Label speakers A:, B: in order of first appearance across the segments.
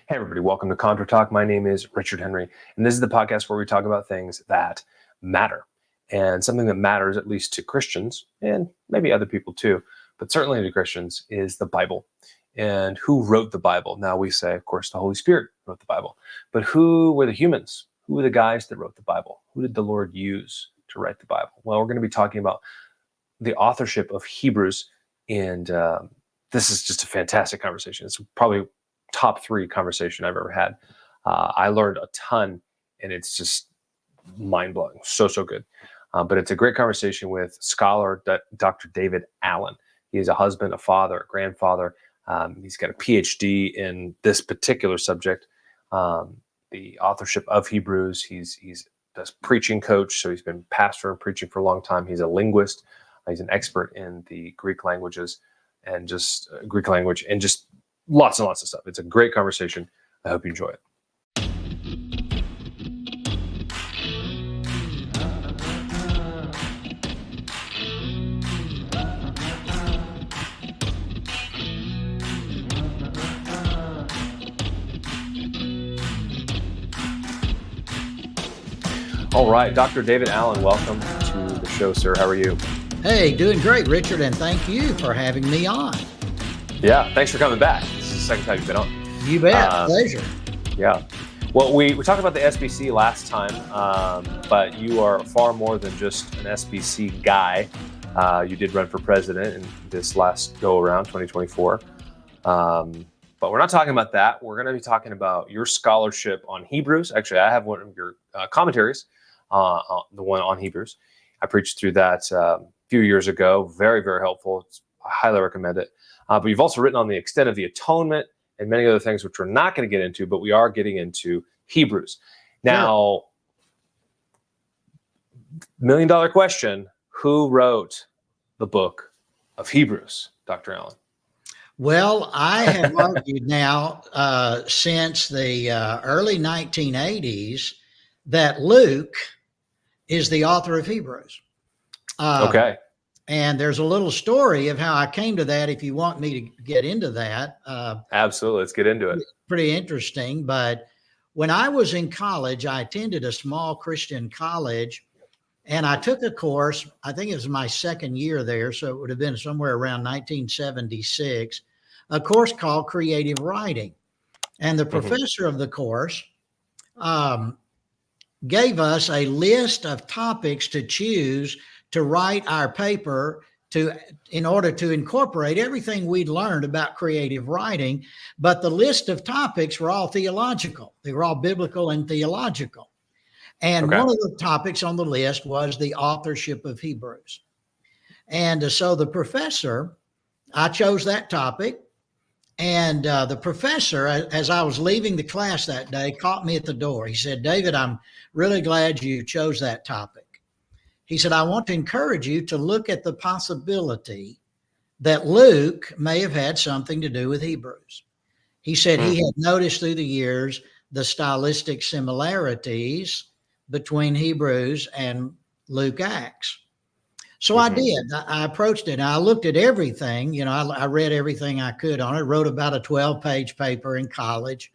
A: Hey everybody, welcome to Contra Talk. My name is Richard Henry, and this is the podcast where we talk about things that matter. And something that matters, at least to Christians, and maybe other people too, but certainly to Christians, is the Bible. And who wrote the Bible? Now we say, of course, the Holy Spirit wrote the Bible. But who were the humans? Who were the guys that wrote the Bible? Who did the Lord use to write the Bible? Well, we're going to be talking about the authorship of Hebrews, and this is just a fantastic conversation. It's probably top 3 conversation I've ever had. I learned a ton, and it's just mind-blowing. So good. But it's a great conversation with scholar Dr. David Allen. He is a husband, a father, a grandfather. He's got a PhD in this particular subject, the authorship of Hebrews. He's a preaching coach, so he's been pastor and preaching for a long time. He's a linguist. He's an expert in the Greek languages and just Greek language and just lots and lots of stuff. It's a great conversation. I hope you enjoy it. All right, Dr. David Allen, welcome to the show, sir. How are you?
B: Hey, doing great, Richard, and thank you for having me on.
A: Yeah, thanks for coming back. This is the second time you've been on.
B: You bet. Pleasure.
A: Yeah. Well, we talked about the SBC last time, but you are far more than just an SBC guy. You did run for president in this last go-around, 2024. But we're not talking about that. We're going to be talking about your scholarship on Hebrews. Actually, I have one of your commentaries, the one on Hebrews. I preached through that a few years ago. Very, very helpful. I highly recommend it. But you've also written on the extent of the atonement and many other things, which we're not going to get into, but we are getting into Hebrews. Now, $1 million question, who wrote the book of Hebrews, Dr. Allen?
B: Well, I have argued now since the early 1980s that Luke is the author of Hebrews.
A: Okay.
B: And there's a little story of how I came to that if you want me to get into that.
A: Absolutely. Let's get into it.
B: Pretty interesting. But when I was in college, I attended a small Christian college, and I took a course. I think it was my second year there, so it would have been somewhere around 1976, a course called Creative Writing. And the professor of the course gave us a list of topics to choose to write our paper in order to incorporate everything we'd learned about creative writing. But the list of topics were all theological. They were all biblical and theological. And one of the topics on the list was the authorship of Hebrews. And so the professor, I chose that topic. And the professor, as I was leaving the class that day, caught me at the door. He said, "David, I'm really glad you chose that topic." He said, "I want to encourage you to look at the possibility that Luke may have had something to do with Hebrews." He said he had noticed through the years the stylistic similarities between Hebrews and Luke Acts. So I did. I approached it, and I looked at everything. You know, I read everything I could on it, wrote about a 12-page paper in college.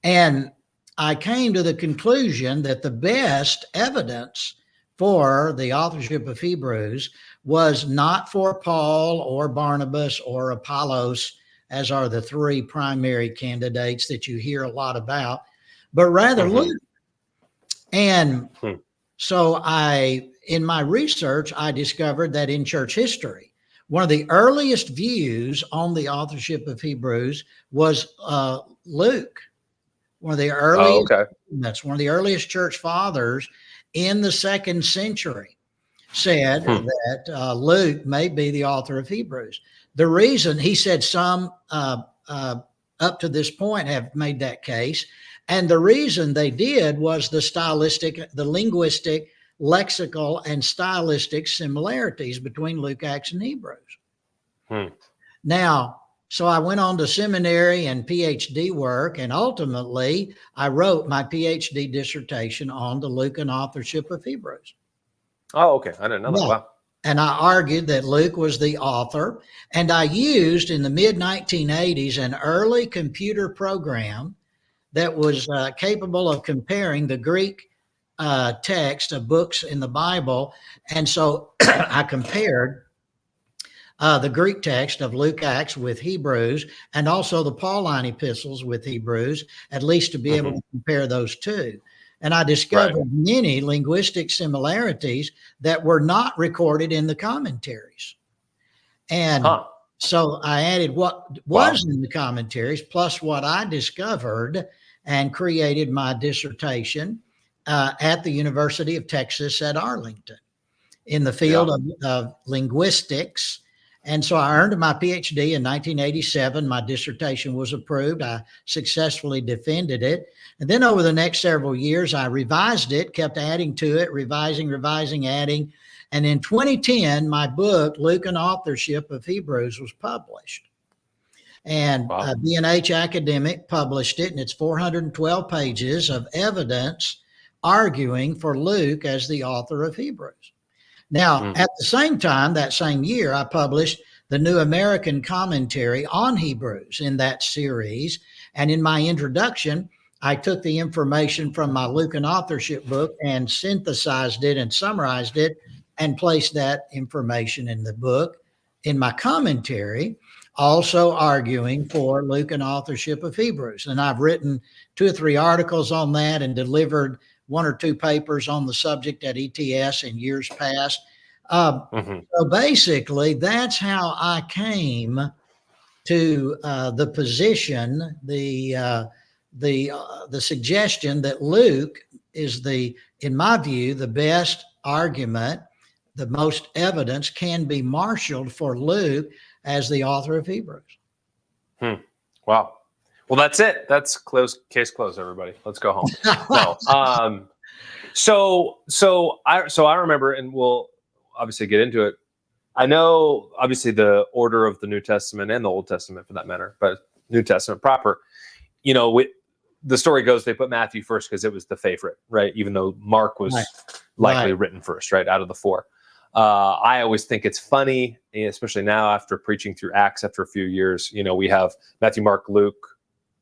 B: And I came to the conclusion that the best evidence for the authorship of Hebrews was not for Paul or Barnabas or Apollos, as are the 3 primary candidates that you hear a lot about, but rather Luke. And so in my research, I discovered that in church history, one of the earliest views on the authorship of Hebrews was Luke. One of the earliest, that's one of the earliest church fathers in the 2nd century said that Luke may be the author of Hebrews. The reason, he said, some up to this point have made that case. And the reason they did was the linguistic, lexical, and stylistic similarities between Luke, Acts, and Hebrews. Now, so I went on to seminary and PhD work, and ultimately I wrote my PhD dissertation on the Lucan authorship of Hebrews.
A: Oh, okay. I didn't know that. Wow.
B: And I argued that Luke was the author, and I used in the mid-1980s an early computer program that was capable of comparing the Greek text of books in the Bible. And so I compared the Greek text of Luke, Acts with Hebrews, and also the Pauline epistles with Hebrews, at least to be able to compare those two. And I discovered many linguistic similarities that were not recorded in the commentaries. And so I added what was in the commentaries plus what I discovered and created my dissertation at the University of Texas at Arlington in the field of linguistics. And so I earned my PhD in 1987. My dissertation was approved. I successfully defended it. And then over the next several years, I revised it, kept adding to it, revising, adding. And in 2010, my book, Luke and Authorship of Hebrews, was published. And B&H Academic published it, and it's 412 pages of evidence arguing for Luke as the author of Hebrews. Now, at the same time, that same year, I published the New American Commentary on Hebrews in that series. And in my introduction, I took the information from my Luke and Authorship book and synthesized it and summarized it and placed that information in the book in my commentary, also arguing for Luke and Authorship of Hebrews. And I've written 2 or 3 articles on that and delivered 1 or 2 papers on the subject at ETS in years past. So basically, that's how I came to the position, the suggestion that Luke is in my view, the best argument, the most evidence can be marshaled for Luke as the author of Hebrews.
A: Wow. Well, that's it. That's case closed, everybody. Let's go home. No. So I remember, and we'll obviously get into it. I know obviously the order of the New Testament and the Old Testament for that matter, but New Testament proper, the story goes they put Matthew first because it was the favorite, right? Even though Mark was likely written first, right? Out of the 4. I always think it's funny, especially now after preaching through Acts after a few years, we have Matthew, Mark, Luke,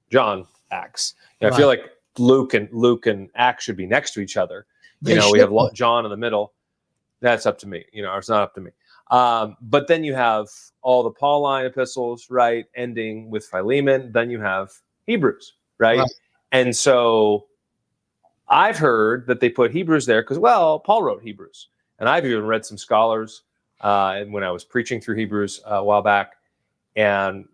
A: John, Acts. I feel like Luke and Acts should be next to each other. We have John in the middle. That's up to me, or it's not up to me. But then you have all the Pauline epistles, right? Ending with Philemon. Then you have Hebrews, right? And so I've heard that they put Hebrews there because, Paul wrote Hebrews. And I've even read some scholars and when I was preaching through Hebrews a while back, and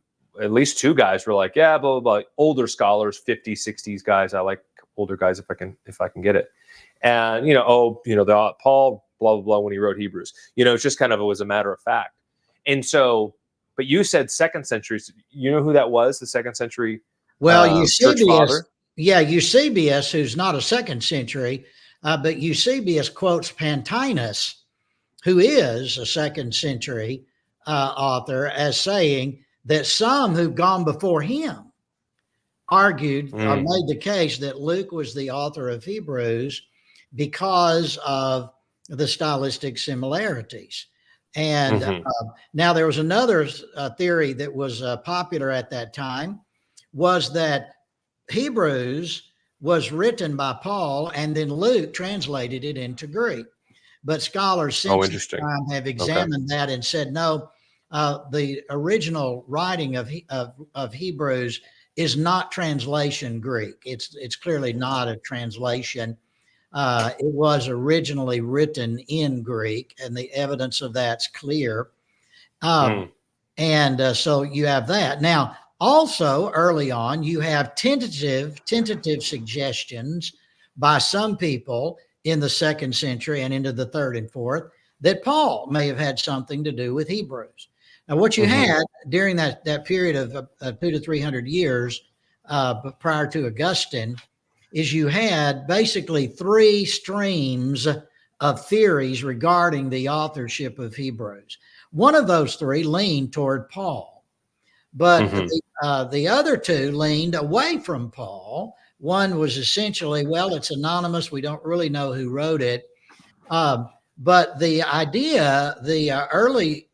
A: at least 2 guys were like, yeah, blah, blah, blah. Older scholars, 50s, 60s guys. I like older guys if I can get it. And, Paul, blah, blah, blah, when he wrote Hebrews. It's just kind of, it was a matter of fact. And so, but you said 2nd century. You know who that was, the 2nd century church father?
B: Yeah, Eusebius, who's not a 2nd century, but Eusebius quotes Pantaenus, who is a 2nd century author, as saying that some who've gone before him argued or made the case that Luke was the author of Hebrews because of the stylistic similarities. And now there was another theory that was popular at that time, was that Hebrews was written by Paul and then Luke translated it into Greek. But scholars since that time have examined that and said, no, the original writing of Hebrews is not translation Greek. It's clearly not a translation. It was originally written in Greek, and the evidence of that's clear. And so you have that. Now, also early on, you have tentative suggestions by some people in the 2nd century and into the 3rd and 4th that Paul may have had something to do with Hebrews. Now, what you had during that period of 200 to 300 years prior to Augustine is you had basically 3 streams of theories regarding the authorship of Hebrews. One of those 3 leaned toward Paul, but the other 2 leaned away from Paul. One was essentially, it's anonymous. We don't really know who wrote it. But the idea, the early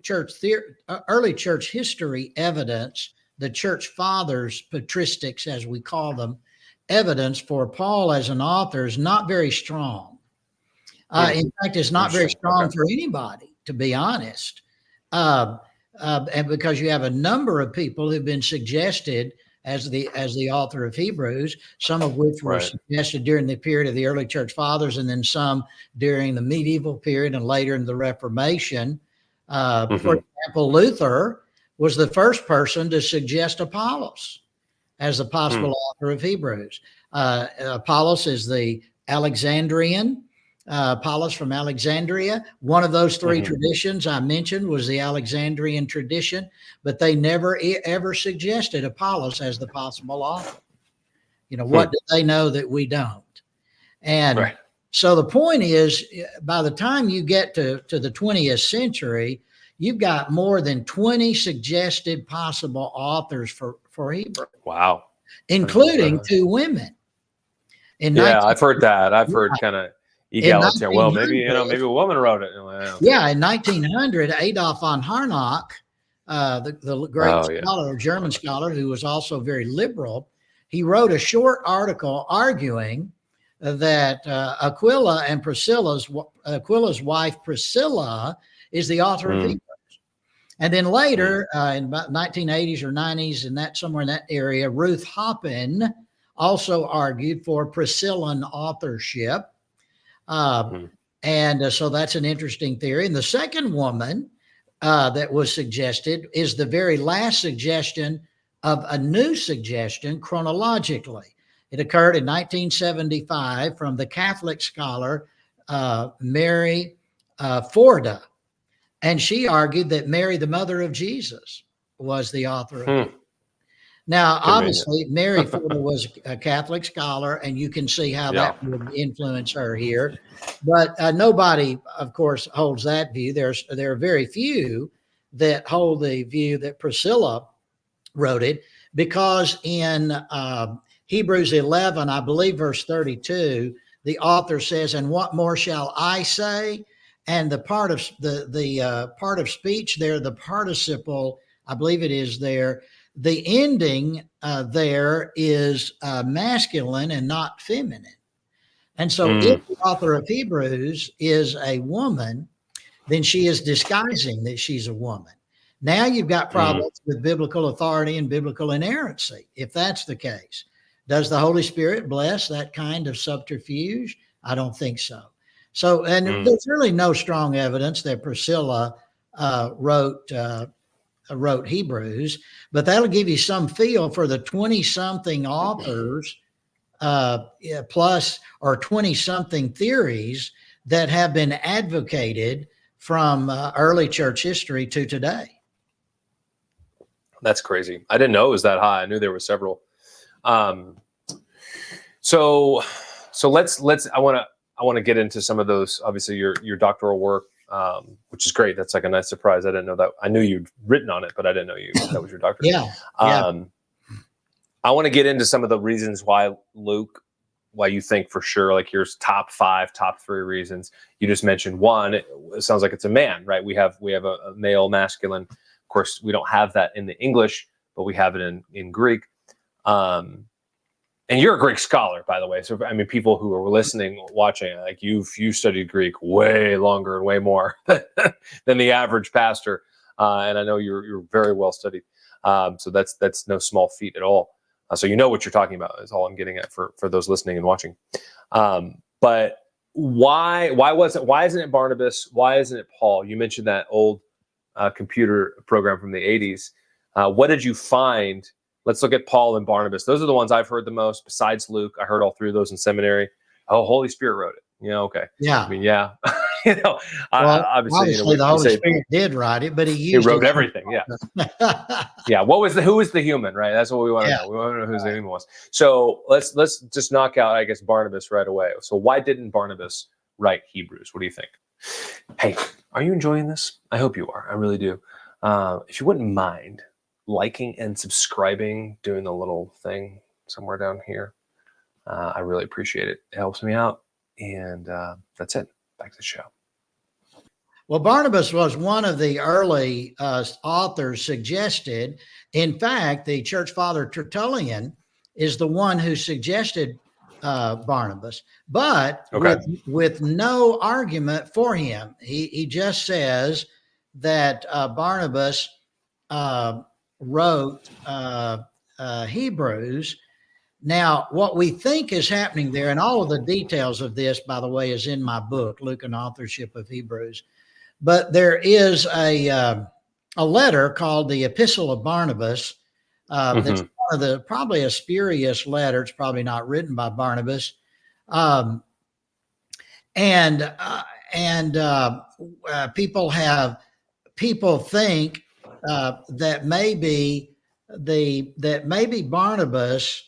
B: church history evidence the church fathers, patristics, as we call them, evidence for Paul as an author is not very strong. In fact, it's not very strong for anybody, to be honest. And because you have a number of people who've been suggested as the author of Hebrews, some of which were suggested during the period of the early church fathers, and then some during the medieval period and later in the Reformation. For example, Luther was the first person to suggest Apollos as the possible author of Hebrews. Apollos is the Alexandrian. Apollos from Alexandria. One of those three traditions I mentioned was the Alexandrian tradition, but they never ever suggested Apollos as the possible author. What do they know that we don't? And so the point is, by the time you get to the 20th century, you've got more than 20 suggested possible authors for Hebrew.
A: Wow.
B: Including two women.
A: I've heard that. I've heard kind of egalitarian. Well, maybe a woman wrote it.
B: Yeah, in 1900, Adolf von Harnack, the great scholar, German scholar, who was also very liberal, he wrote a short article arguing that Aquila's wife Priscilla is the author of Hebrews. And then later, in about 1980s or 90s, somewhere in that area, Ruth Hoppen also argued for Priscillan authorship. And so that's an interesting theory. And the second woman that was suggested is the very last suggestion of a new suggestion chronologically. It occurred in 1975 from the Catholic scholar Mary Forda. And she argued that Mary, the mother of Jesus, was the author of it. Now, obviously, Mary Forda was a Catholic scholar, and you can see how that would influence her here. But nobody, of course, holds that view. There are very few that hold the view that Priscilla wrote it, because in Hebrews 11, I believe verse 32, the author says, "And what more shall I say?" And the part of the part of speech there, the participle, I believe it is there. The ending there is masculine and not feminine. And so if the author of Hebrews is a woman, then she is disguising that she's a woman. Now you've got problems with biblical authority and biblical inerrancy, if that's the case. Does the Holy Spirit bless that kind of subterfuge? I don't think so. So, and there's really no strong evidence that Priscilla wrote Hebrews, but that'll give you some feel for the 20-something authors plus or 20-something theories that have been advocated from early church history to today.
A: That's crazy. I didn't know it was that high. I knew there were several. So let's. I want to get into some of those. Obviously, your doctoral work, which is great. That's like a nice surprise. I didn't know that. I knew you'd written on it, but I didn't know that was your doctorate. I want to get into some of the reasons why Luke, why you think for sure, like here's top 5, top 3 reasons. You just mentioned one. It sounds like it's a man, right? We have a male, masculine. Of course, we don't have that in the English, but we have it in Greek. And you're a Greek scholar, by the way. So, I mean, people who are listening, watching, like you studied Greek way longer and way more than the average pastor. And I know you're very well studied. So that's no small feat at all. So you know what you're talking about is all I'm getting at for those listening and watching. But why isn't it Barnabas? Why isn't it Paul? You mentioned that old computer program from the 80s. What did you find? Let's look at Paul and Barnabas. Those are the ones I've heard the most, besides Luke. I heard all 3 of those in seminary. Oh, Holy Spirit wrote it. Okay.
B: Yeah.
A: I mean, yeah. Well,
B: obviously the Holy Spirit did write it, but he
A: wrote everything. Yeah. Yeah. Who is the human, right? That's what we want to know. We want to know who the human was. So let's just knock out, I guess, Barnabas right away. So why didn't Barnabas write Hebrews? What do you think? Hey, are you enjoying this? I hope you are. I really do. If you wouldn't mind liking and subscribing, doing the little thing somewhere down here, I really appreciate it. It helps me out. And that's it. Back to the show.
B: Well, Barnabas was one of the early authors suggested. In fact, the church father Tertullian is the one who suggested Barnabas, but
A: Okay.
B: with no argument for him. He just says that Barnabas wrote Hebrews. Now, what we think is happening there, and all of the details of this, by the way, is in my book, Luke and Authorship of Hebrews. But there is a letter called the Epistle of Barnabas. That's one of the, probably a spurious letter. It's probably not written by Barnabas. People think that maybe Barnabas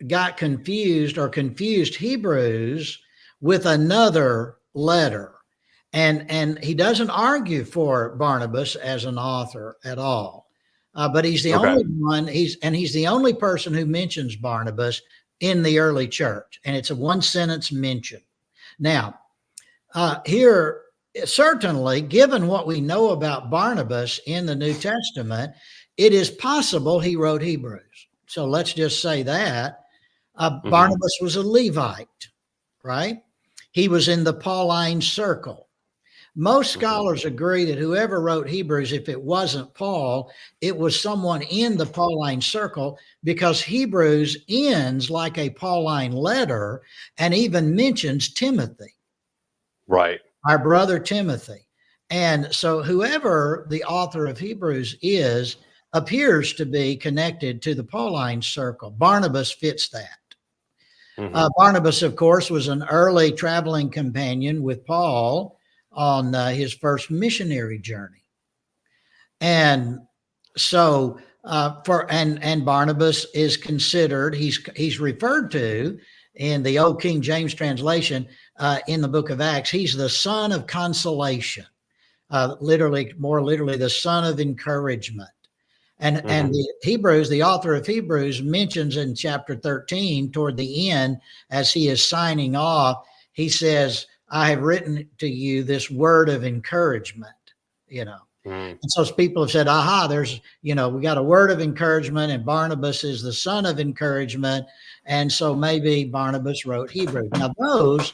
B: got confused or confused Hebrews with another letter. And he doesn't argue for Barnabas as an author at all. But he's the only one, he's the only person who mentions Barnabas in the early church. And it's a one sentence mention. Now, here, certainly, given what we know about Barnabas in the New Testament, it is possible he wrote Hebrews. So let's just say that. Barnabas was a Levite, right? He was in the Pauline circle. Most scholars agree that whoever wrote Hebrews, if it wasn't Paul, it was someone in the Pauline circle, because Hebrews ends like a Pauline letter and even mentions Timothy.
A: Right.
B: Our brother Timothy. And so whoever the author of Hebrews is appears to be connected to the Pauline circle. Barnabas fits that. Barnabas, of course, was an early traveling companion with Paul on his first missionary journey. And so and Barnabas is considered, he's referred to in the old King James translation in the book of Acts, he's the son of consolation, more literally the son of encouragement. And the Hebrews, the author of Hebrews, mentions in chapter 13 toward the end, as he is signing off, he says, I have written to you this word of encouragement, And so people have said, aha, there's, we got a word of encouragement, and Barnabas is the son of encouragement. And so maybe Barnabas wrote Hebrews. Now, those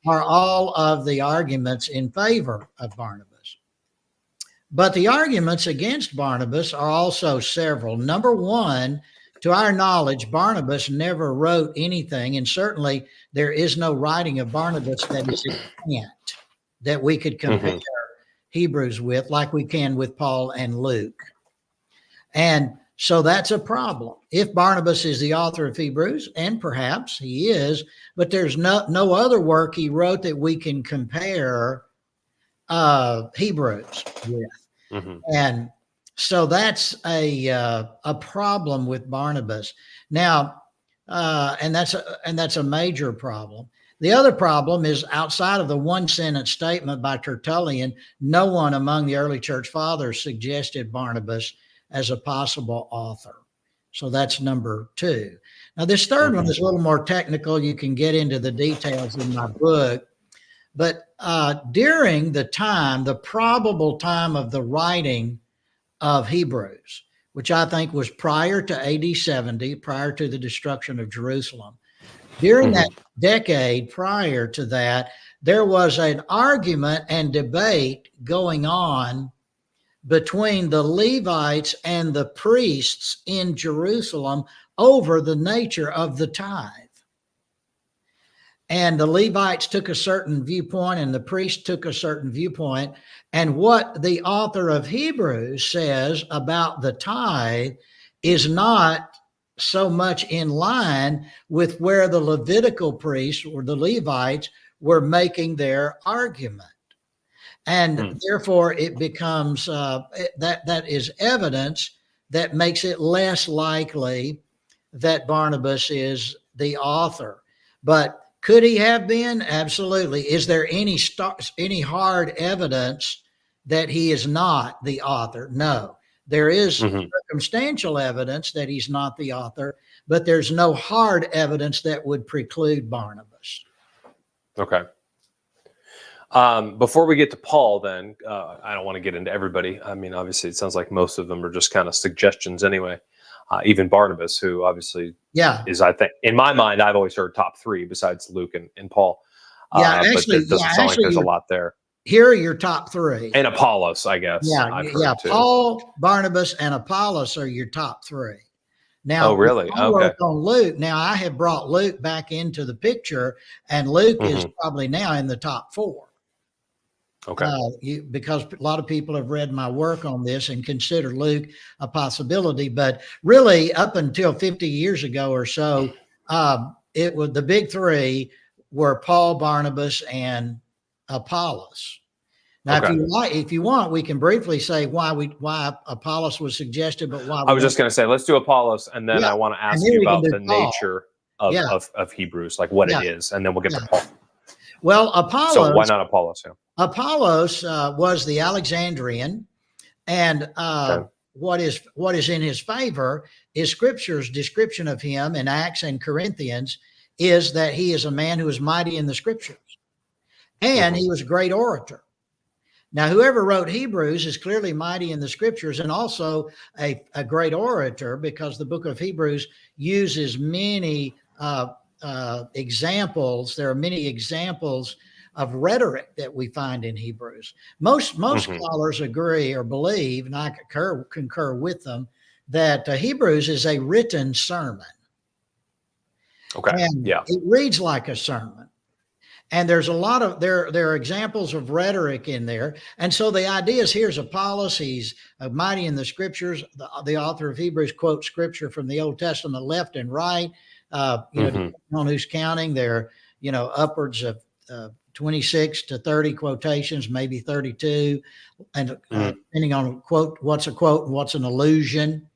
B: are all of the arguments in favor of Barnabas. But the arguments against Barnabas are also several. Number one, to our knowledge, Barnabas never wrote anything, and certainly there is no writing of Barnabas that is extant that we could compare Hebrews with, like we can with Paul and Luke. And so that's a problem. If Barnabas is the author of Hebrews, and perhaps he is, but there's no other work he wrote that we can compare Hebrews with. And so that's a problem with Barnabas. Now, and that's a major problem. The other problem is, outside of the one sentence statement by Tertullian, no one among the early church fathers suggested Barnabas as a possible author. So that's number two. Now, this third one is a little more technical. You can get into the details in my book. But during the probable time of the writing of Hebrews, which I think was prior to AD 70, prior to the destruction of Jerusalem, during that decade prior to that, there was an argument and debate going on between the Levites and the priests in Jerusalem over the nature of the tithe. And the Levites took a certain viewpoint and the priests took a certain viewpoint. And what the author of Hebrews says about the tithe is not so much in line with where the Levitical priests or the Levites were making their argument. And therefore it becomes that is evidence that makes it less likely that Barnabas is the author. But could he have been? Absolutely. Is there any hard evidence that he is not the author? No. There is circumstantial evidence that he's not the author, but there's no hard evidence that would preclude Barnabas.
A: Okay. Before we get to Paul, then I don't want to get into everybody. I mean, obviously, it sounds like most of them are just kind of suggestions anyway. Even Barnabas, who obviously
B: Yeah.
A: is, I think, in my mind, I've always heard top three besides Luke and Paul. But it doesn't sound like there's a lot there.
B: Here are your top three.
A: And Apollos, I guess. I've heard too.
B: Paul, Barnabas, and Apollos are your top three. Now,
A: oh, really? Okay.
B: On Luke. Now, I have brought Luke back into the picture, and Luke is probably now in the top four.
A: Okay.
B: Because a lot of people have read my work on this and consider Luke a possibility, but really, up until 50 years ago or so, it was the big three were Paul, Barnabas, and Apollos. Now, if you want, we can briefly say why Apollos was suggested, but why
A: I was just going to say, let's do Apollos, and then I want to ask you about the nature of Hebrews, like what it is, and then we'll get to Paul.
B: Well, Apollos.
A: So why not Apollos? Yeah.
B: Apollos was the Alexandrian, and what is in his favor is Scripture's description of him in Acts and Corinthians is that he is a man who is mighty in the Scriptures, and he was a great orator. Now, whoever wrote Hebrews is clearly mighty in the Scriptures and also a great orator, because the book of Hebrews uses many examples. There are many examples of rhetoric that we find in Hebrews. Most scholars agree or believe, and I concur with them, that Hebrews is a written sermon.
A: Okay.
B: And it reads like a sermon. And there's a lot of there are examples of rhetoric in there. And so the idea is, here's Apollos, he's mighty in the Scriptures. The author of Hebrews quotes Scripture from the Old Testament left and right. Depending on who's counting, there are upwards of 26 to 30 quotations, maybe 32, and depending on what's a quote and what's an allusion.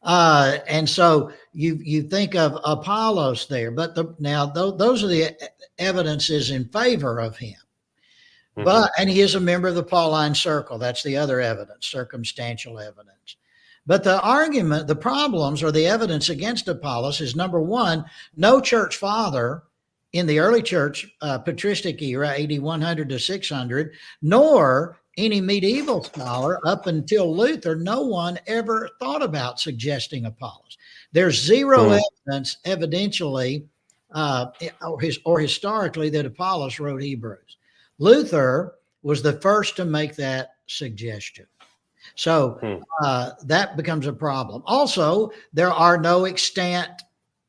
B: And so you think of Apollos there, but those are the evidences in favor of him. And he is a member of the Pauline circle. That's the other evidence, circumstantial evidence. But the problems or the evidence against Apollos is, number one, no church father in the early church patristic era, AD 100 to 600, nor any medieval scholar up until Luther, no one ever thought about suggesting Apollos. There's zero evidence, evidentially, or historically, that Apollos wrote Hebrews. Luther was the first to make that suggestion. So that becomes a problem. Also, there are no extant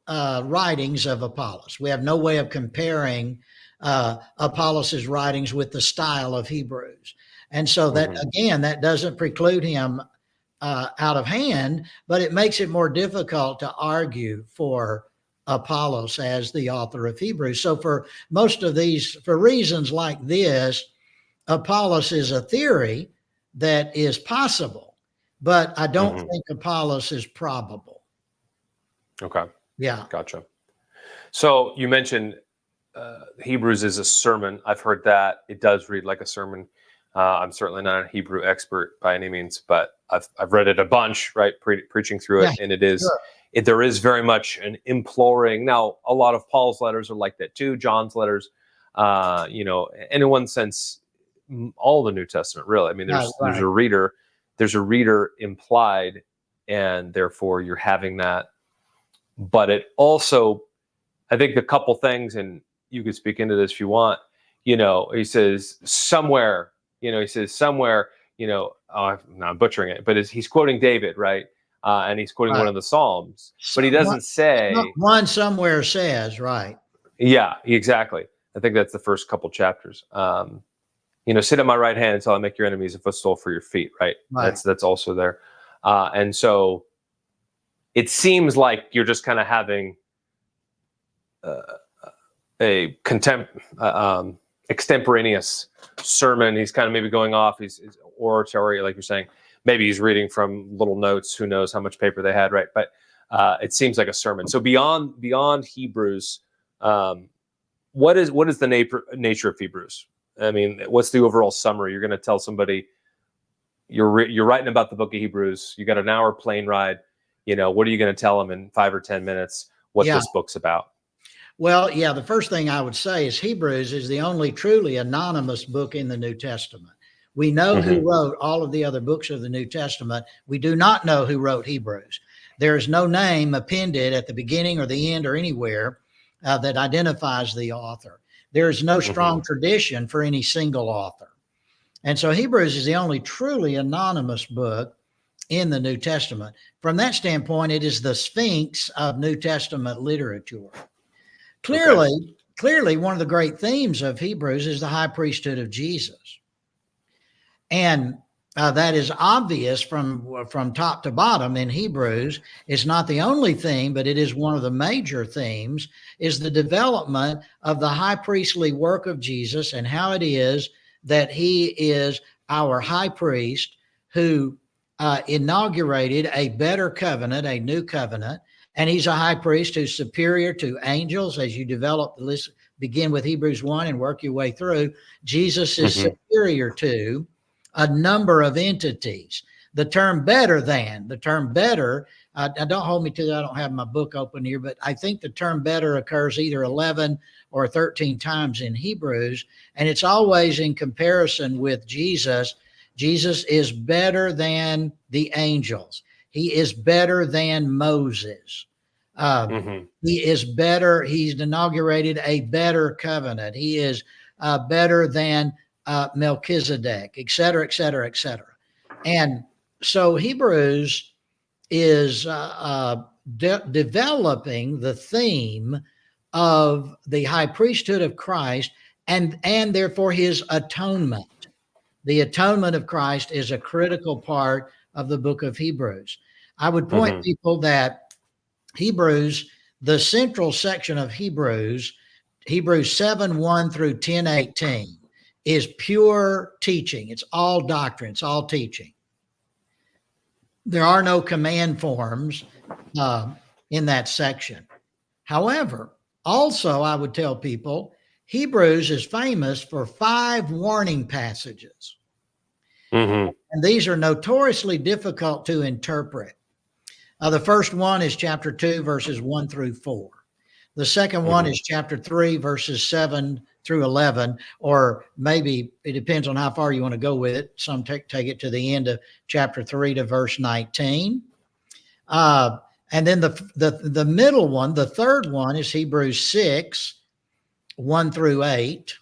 B: writings of Apollos. We have no way of comparing Apollos' writings with the style of Hebrews. And so that, again, that doesn't preclude him out of hand, but it makes it more difficult to argue for Apollos as the author of Hebrews. So for most of these, for reasons like this, Apollos is a theory that is possible, but I don't think Apollos is probable.
A: Okay.
B: Yeah.
A: Gotcha. So you mentioned Hebrews is a sermon. I've heard that. It does read like a sermon. I'm certainly not a Hebrew expert by any means, but I've read it a bunch, right? Preaching through it. And it is, there is very much an imploring. Now, a lot of Paul's letters are like that too. John's letters, and in one sense, all the New Testament, really. I mean, there's a reader implied, and therefore you're having that. But it also, I think, a couple things, and you could speak into this if you want. He says somewhere. I'm butchering it, but he's quoting David, right? And he's quoting one of the Psalms, but he doesn't say.
B: One somewhere says, right?
A: Yeah, exactly. I think that's the first couple chapters. Sit at my right hand until I make your enemies a footstool for your feet, right? That's also there. And so it seems like you're just kind of having a extemporaneous sermon. He's kind of maybe going off. He's oratory, like you're saying. Maybe he's reading from little notes. Who knows how much paper they had, right? But it seems like a sermon. So beyond Hebrews, what is the nature of Hebrews? I mean, what's the overall summary? You're going to tell somebody you're writing about the book of Hebrews. You got an hour plane ride. What are you going to tell them in 5 or 10 minutes? What this book's about?
B: Well, yeah, the first thing I would say is Hebrews is the only truly anonymous book in the New Testament. We know
A: Mm-hmm.
B: who wrote all of the other books of the New Testament. We do not know who wrote Hebrews. There is no name appended at the beginning or the end or anywhere that identifies the author. There is no strong tradition for any single author. And so Hebrews is the only truly anonymous book in the New Testament. From that standpoint, it is the sphinx of New Testament literature.
A: Okay.
B: Clearly, one of the great themes of Hebrews is the high priesthood of Jesus. And that is obvious from top to bottom in Hebrews. It's not the only theme, but it is one of the major themes, is the development of the high priestly work of Jesus and how it is that he is our high priest who inaugurated a better covenant, a new covenant. And he's a high priest who's superior to angels. As you develop the list, begin with Hebrews 1 and work your way through, Jesus is superior to a number of entities. The term better, don't hold me to that. I don't have my book open here, but I think the term better occurs either 11 or 13 times in Hebrews, and it's always in comparison with Jesus. Jesus is better than the angels. He is better than Moses. He is better. He's inaugurated a better covenant. He is better than Melchizedek, et cetera, et cetera, et cetera. And so Hebrews is developing the theme of the high priesthood of Christ and therefore his atonement. The atonement of Christ is a critical part of the book of Hebrews. I would point people that Hebrews, the central section of Hebrews 7:1 through 10:18, is pure teaching. It's all doctrine. It's all teaching. There are no command forms in that section. However, also I would tell people Hebrews is famous for 5 warning passages. And these are notoriously difficult to interpret. The first one is chapter 2, verses 1 through 4. The second one is chapter 3, verses 7 through 11, or maybe it depends on how far you want to go with it. Some take it to the end of chapter 3 to verse 19. And then the middle one, the third one, is Hebrews 6, 1 through 8.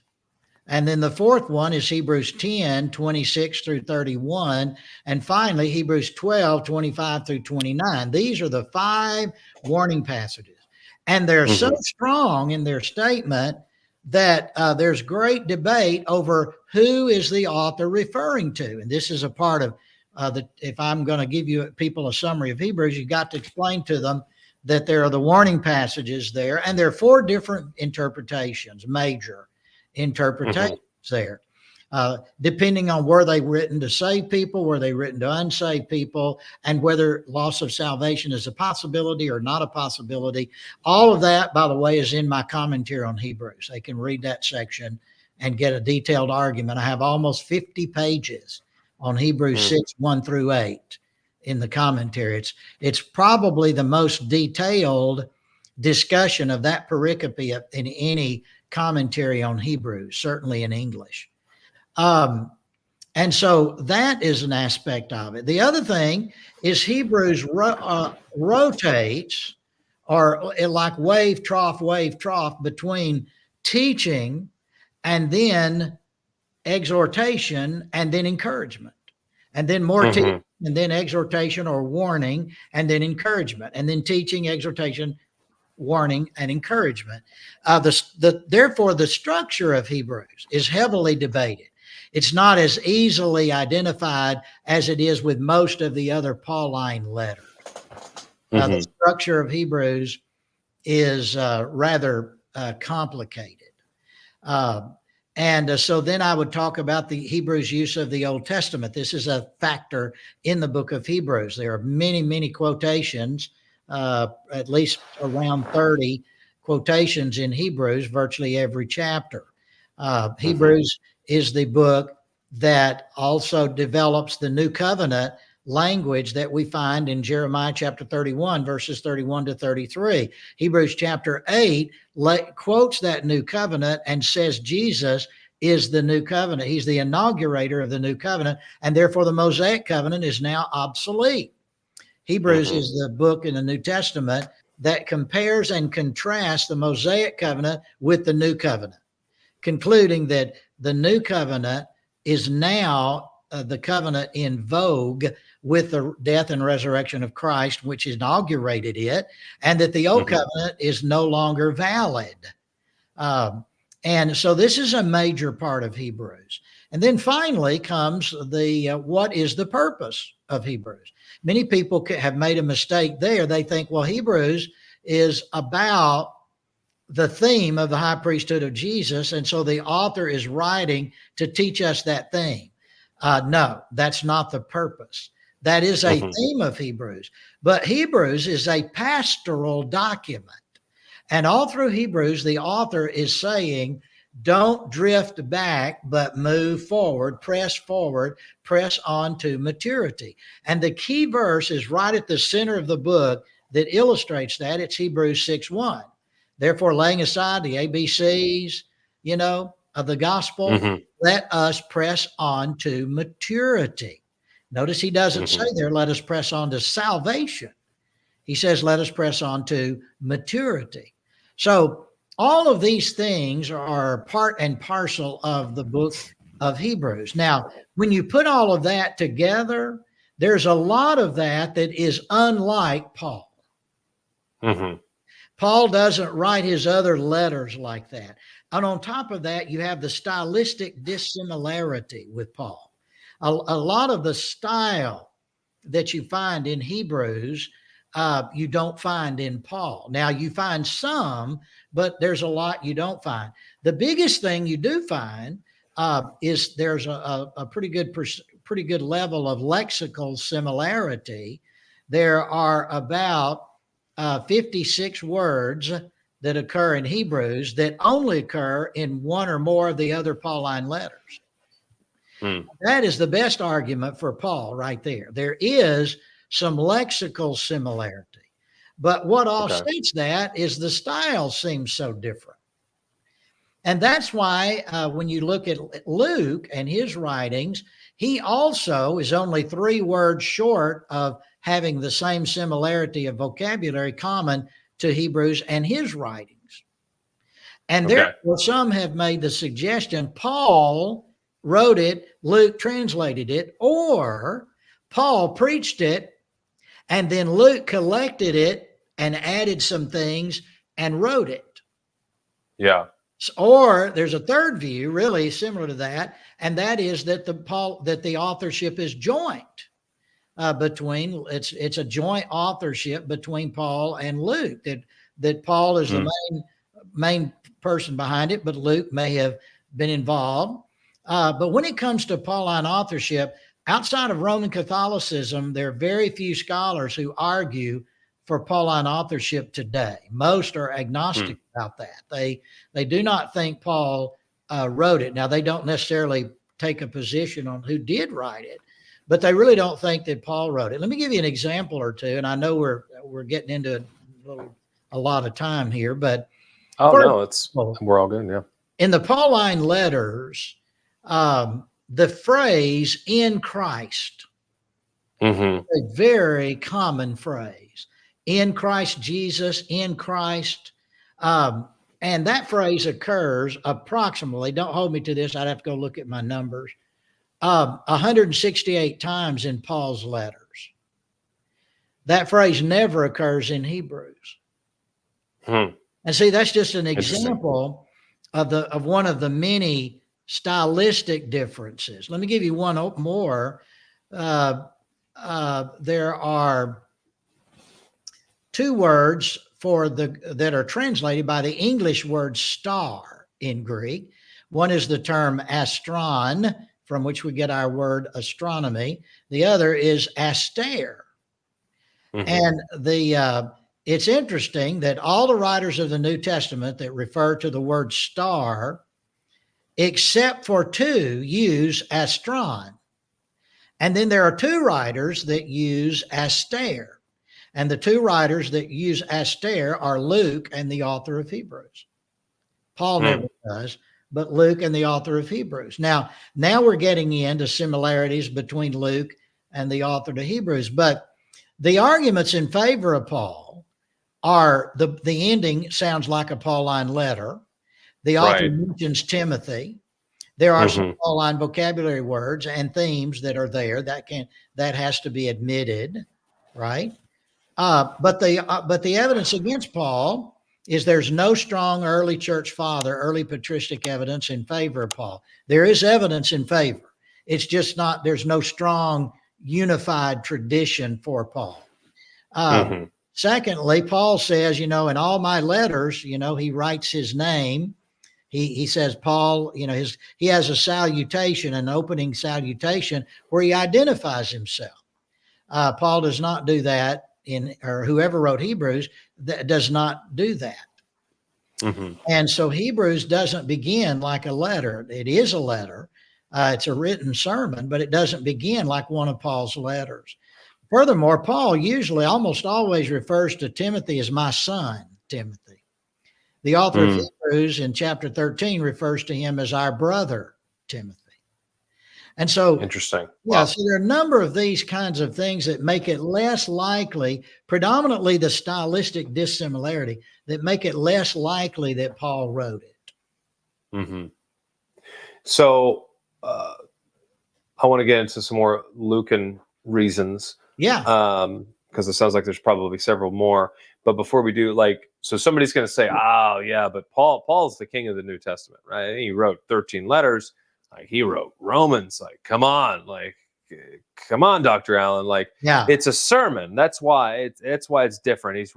B: And then the fourth one is Hebrews 10, 26 through 31. And finally, Hebrews 12, 25 through 29. These are the 5 warning passages. And they're so strong in their statement that there's great debate over who is the author referring to. And this is a part of if I'm going to give you people a summary of Hebrews, you've got to explain to them that there are the warning passages there. And there are 4 different interpretations, major interpretations there, depending on were they written to save people, were they written to unsaved people, and whether loss of salvation is a possibility or not a possibility. All of that, by the way, is in my commentary on Hebrews. They can read that section and get a detailed argument. I have almost 50 pages on Hebrews 6, 1 through 8 in the commentary. It's probably the most detailed discussion of that pericope in any commentary on Hebrews, certainly in English. And so that is an aspect of it. The other thing is Hebrews rotates, or like wave, trough, between teaching and then exhortation and then encouragement, and then more teaching and then exhortation or warning and then encouragement, and then teaching, exhortation, warning, and encouragement. Therefore, the structure of Hebrews is heavily debated. It's not as easily identified as it is with most of the other Pauline letters. The structure of Hebrews is rather complicated. And so then I would talk about the Hebrews' use of the Old Testament. This is a factor in the book of Hebrews. There are many, many quotations, at least around 30 quotations in Hebrews, virtually every chapter. Hebrews is the book that also develops the new covenant language that we find in Jeremiah chapter 31, verses 31 to 33. Hebrews chapter 8 quotes that new covenant and says Jesus is the new covenant. He's the inaugurator of the new covenant, and therefore the Mosaic covenant is now obsolete. Hebrews is the book in the New Testament that compares and contrasts the Mosaic covenant with the new covenant, concluding that the new covenant is now the covenant in vogue with the death and resurrection of Christ, which inaugurated it, and that the old covenant is no longer valid. And so this is a major part of Hebrews. And then finally comes the what is the purpose of Hebrews? Many people have made a mistake there. They think, well, Hebrews is about the theme of the high priesthood of Jesus, and so the author is writing to teach us that theme. No, that's not the purpose. That is a theme of Hebrews, but Hebrews is a pastoral document. And all through Hebrews, the author is saying, don't drift back, but move forward, press on to maturity. And the key verse is right at the center of the book that illustrates that. It's Hebrews 6:1. Therefore, laying aside the ABCs, of the gospel, let us press on to maturity. Notice he doesn't say there, let us press on to salvation. He says, let us press on to maturity. So all of these things are part and parcel of the book of Hebrews. Now, when you put all of that together, there's a lot of that is unlike Paul. Paul doesn't write his other letters like that. And on top of that, you have the stylistic dissimilarity with Paul. A lot of the style that you find in Hebrews, you don't find in Paul. Now, you find some, but there's a lot you don't find. The biggest thing you do find is there's a pretty good level of lexical similarity. There are about 56 words that occur in Hebrews that only occur in one or more of the other Pauline letters. That is the best argument for Paul right there. There is some lexical similarity, but what offsets that is the style seems so different. And that's why when you look at Luke and his writings, he also is only 3 words short of having the same similarity of vocabulary common to Hebrews and his writings. And therefore, some have made the suggestion Paul wrote it, Luke translated it, or Paul preached it, and then Luke collected it and added some things and wrote it.
A: Yeah.
B: Or there's a third view, really similar to that, and that is that the authorship is joint it's a joint authorship between Paul and Luke. That Paul is the main person behind it, but Luke may have been involved. But when it comes to Pauline authorship, outside of Roman Catholicism, there are very few scholars who argue for Pauline authorship today. Most are agnostic about that. They do not think Paul wrote it. Now, they don't necessarily take a position on who did write it, but they really don't think that Paul wrote it. Let me give you an example or two, and I know we're getting into a lot of time here, but
A: we're all good. Yeah.
B: In the Pauline letters, the phrase "in Christ" is a very common phrase. In Christ Jesus, in Christ. And that phrase occurs approximately, don't hold me to this, I'd have to go look at my numbers, 168 times in Paul's letters. That phrase never occurs in Hebrews. And see, that's just an example of one of the many stylistic differences. Let me give you one more. There are 2 words that are translated by the English word star in Greek. One is the term astron, from which we get our word astronomy. The other is aster. And it's interesting that all the writers of the New Testament that refer to the word star, except for 2, use astron. And then there are two writers that use aster. And the two writers that use aster are Luke and the author of Hebrews. Paul never does, but Luke and the author of Hebrews. Now we're getting into similarities between Luke and the author of Hebrews. But the arguments in favor of Paul are the ending sounds like a Pauline letter. The author mentions Timothy. There are some Pauline vocabulary words and themes that are there that has to be admitted, right? But the evidence against Paul is there's no strong early church father, early patristic evidence in favor of Paul. There is evidence in favor. It's just not, there's no strong unified tradition for Paul. Secondly, Paul says, in all my letters, he writes his name. He says, Paul, he has a salutation, an opening salutation where he identifies himself. Paul does not do that or whoever wrote Hebrews does not do that. And so Hebrews doesn't begin like a letter. It is a letter. It's a written sermon, but it doesn't begin like one of Paul's letters. Furthermore, Paul usually almost always refers to Timothy as my son, Timothy. The author of Hebrews in chapter 13 refers to him as our brother, Timothy. And so,
A: interesting.
B: Yeah, so there are a number of these kinds of things that make it less likely, predominantly the stylistic dissimilarity, that make it less likely that Paul wrote it.
A: So I want to get into some more Lucan reasons.
B: Yeah.
A: Because it sounds like there's probably several more. But before we do, so somebody's going to say, oh, yeah, but Paul's the king of the New Testament, right? He wrote 13 letters. He wrote Romans. Come on, Dr. Allen. It's a sermon. That's why it's different.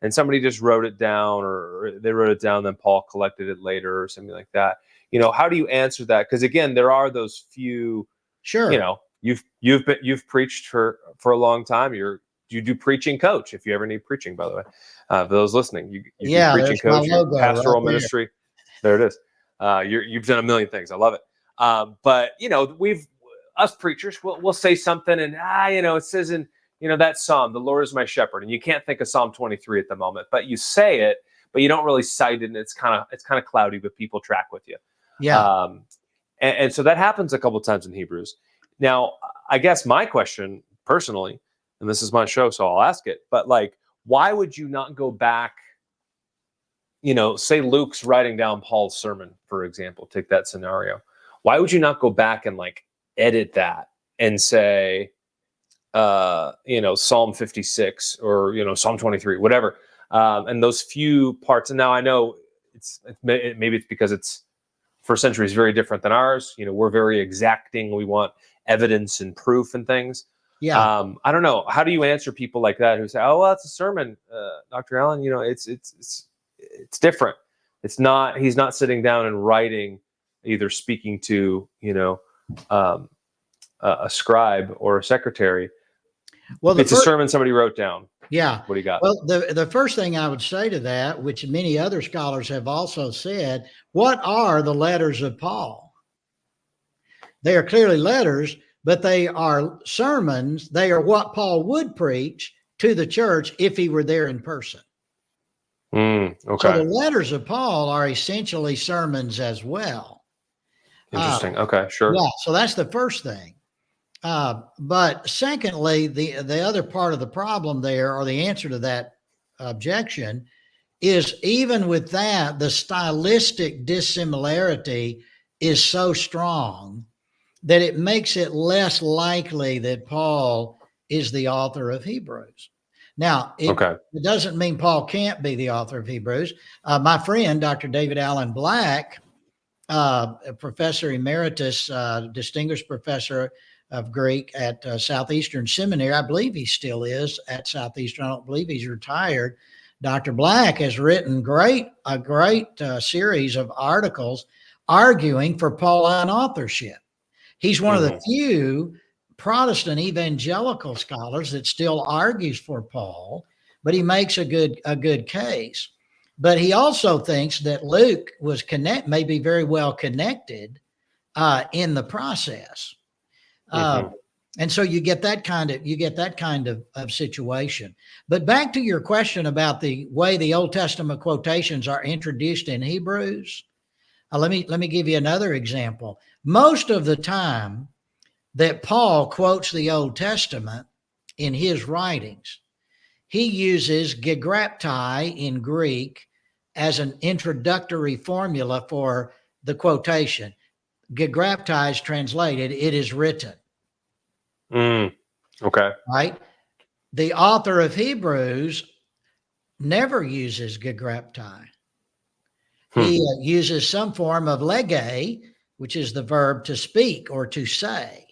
A: And somebody just wrote it down, or they wrote it down, then Paul collected it later, or something like that. How do you answer that? Because again, there are those few.
B: Sure.
A: You've preached for a long time. You do preaching coach if you ever need preaching. By the way, for those listening, you do preaching coach, pastoral ministry. There it is. You've done a million things. I love it. But us preachers, we'll say something, and it says in that Psalm, the Lord is my shepherd, and you can't think of Psalm 23 at the moment, but you say it, but you don't really cite it, and it's kind of cloudy, but people track with you.
B: Yeah.
A: And so that happens a couple of times in Hebrews. Now, I guess my question personally, and this is my show, so I'll ask it, but why would you not go back? Say Luke's writing down Paul's sermon, for example, take that scenario. Why would you not go back and edit that and say, Psalm 56 or, Psalm 23, whatever. And those few parts. And now I know maybe it's because it's first century is very different than ours. We're very exacting. We want evidence and proof and things.
B: Yeah.
A: I don't know. How do you answer people like that who say, oh, well, it's a sermon, Dr. Allen, it's different. It's not, he's not sitting down and writing, either speaking to, a scribe or a secretary. Well, it's a sermon somebody wrote down.
B: Yeah.
A: What do you got?
B: Well, the first thing I would say to that, which many other scholars have also said, what are the letters of Paul? They are clearly letters, but they are sermons. They are what Paul would preach to the church if he were there in person.
A: Okay.
B: So the letters of Paul are essentially sermons as well.
A: Interesting. Okay, sure.
B: Yeah, so that's the first thing. But secondly, the other part of the problem there, or the answer to that objection, is even with that, the stylistic dissimilarity is so strong that it makes it less likely that Paul is the author of Hebrews. Now, it doesn't mean Paul can't be the author of Hebrews. My friend, Dr. David Allen Black, a professor emeritus, distinguished professor of Greek at Southeastern Seminary. I believe he still is at Southeastern. I don't believe he's retired. Dr. Black has written a great series of articles arguing for Pauline authorship. He's one of the few Protestant evangelical scholars that still argues for Paul, but he makes a good case. But he also thinks that Luke was may be very well connected in the process. And so you get that kind of situation. But back to your question about the way the Old Testament quotations are introduced in Hebrews, let me give you another example. Most of the time that Paul quotes the Old Testament in his writings, he uses gegraptai in Greek as an introductory formula for the quotation. Gegraptai is translated, it is written.
A: Okay.
B: Right? The author of Hebrews never uses gegraptai. He uses some form of lege, which is the verb to speak or to say.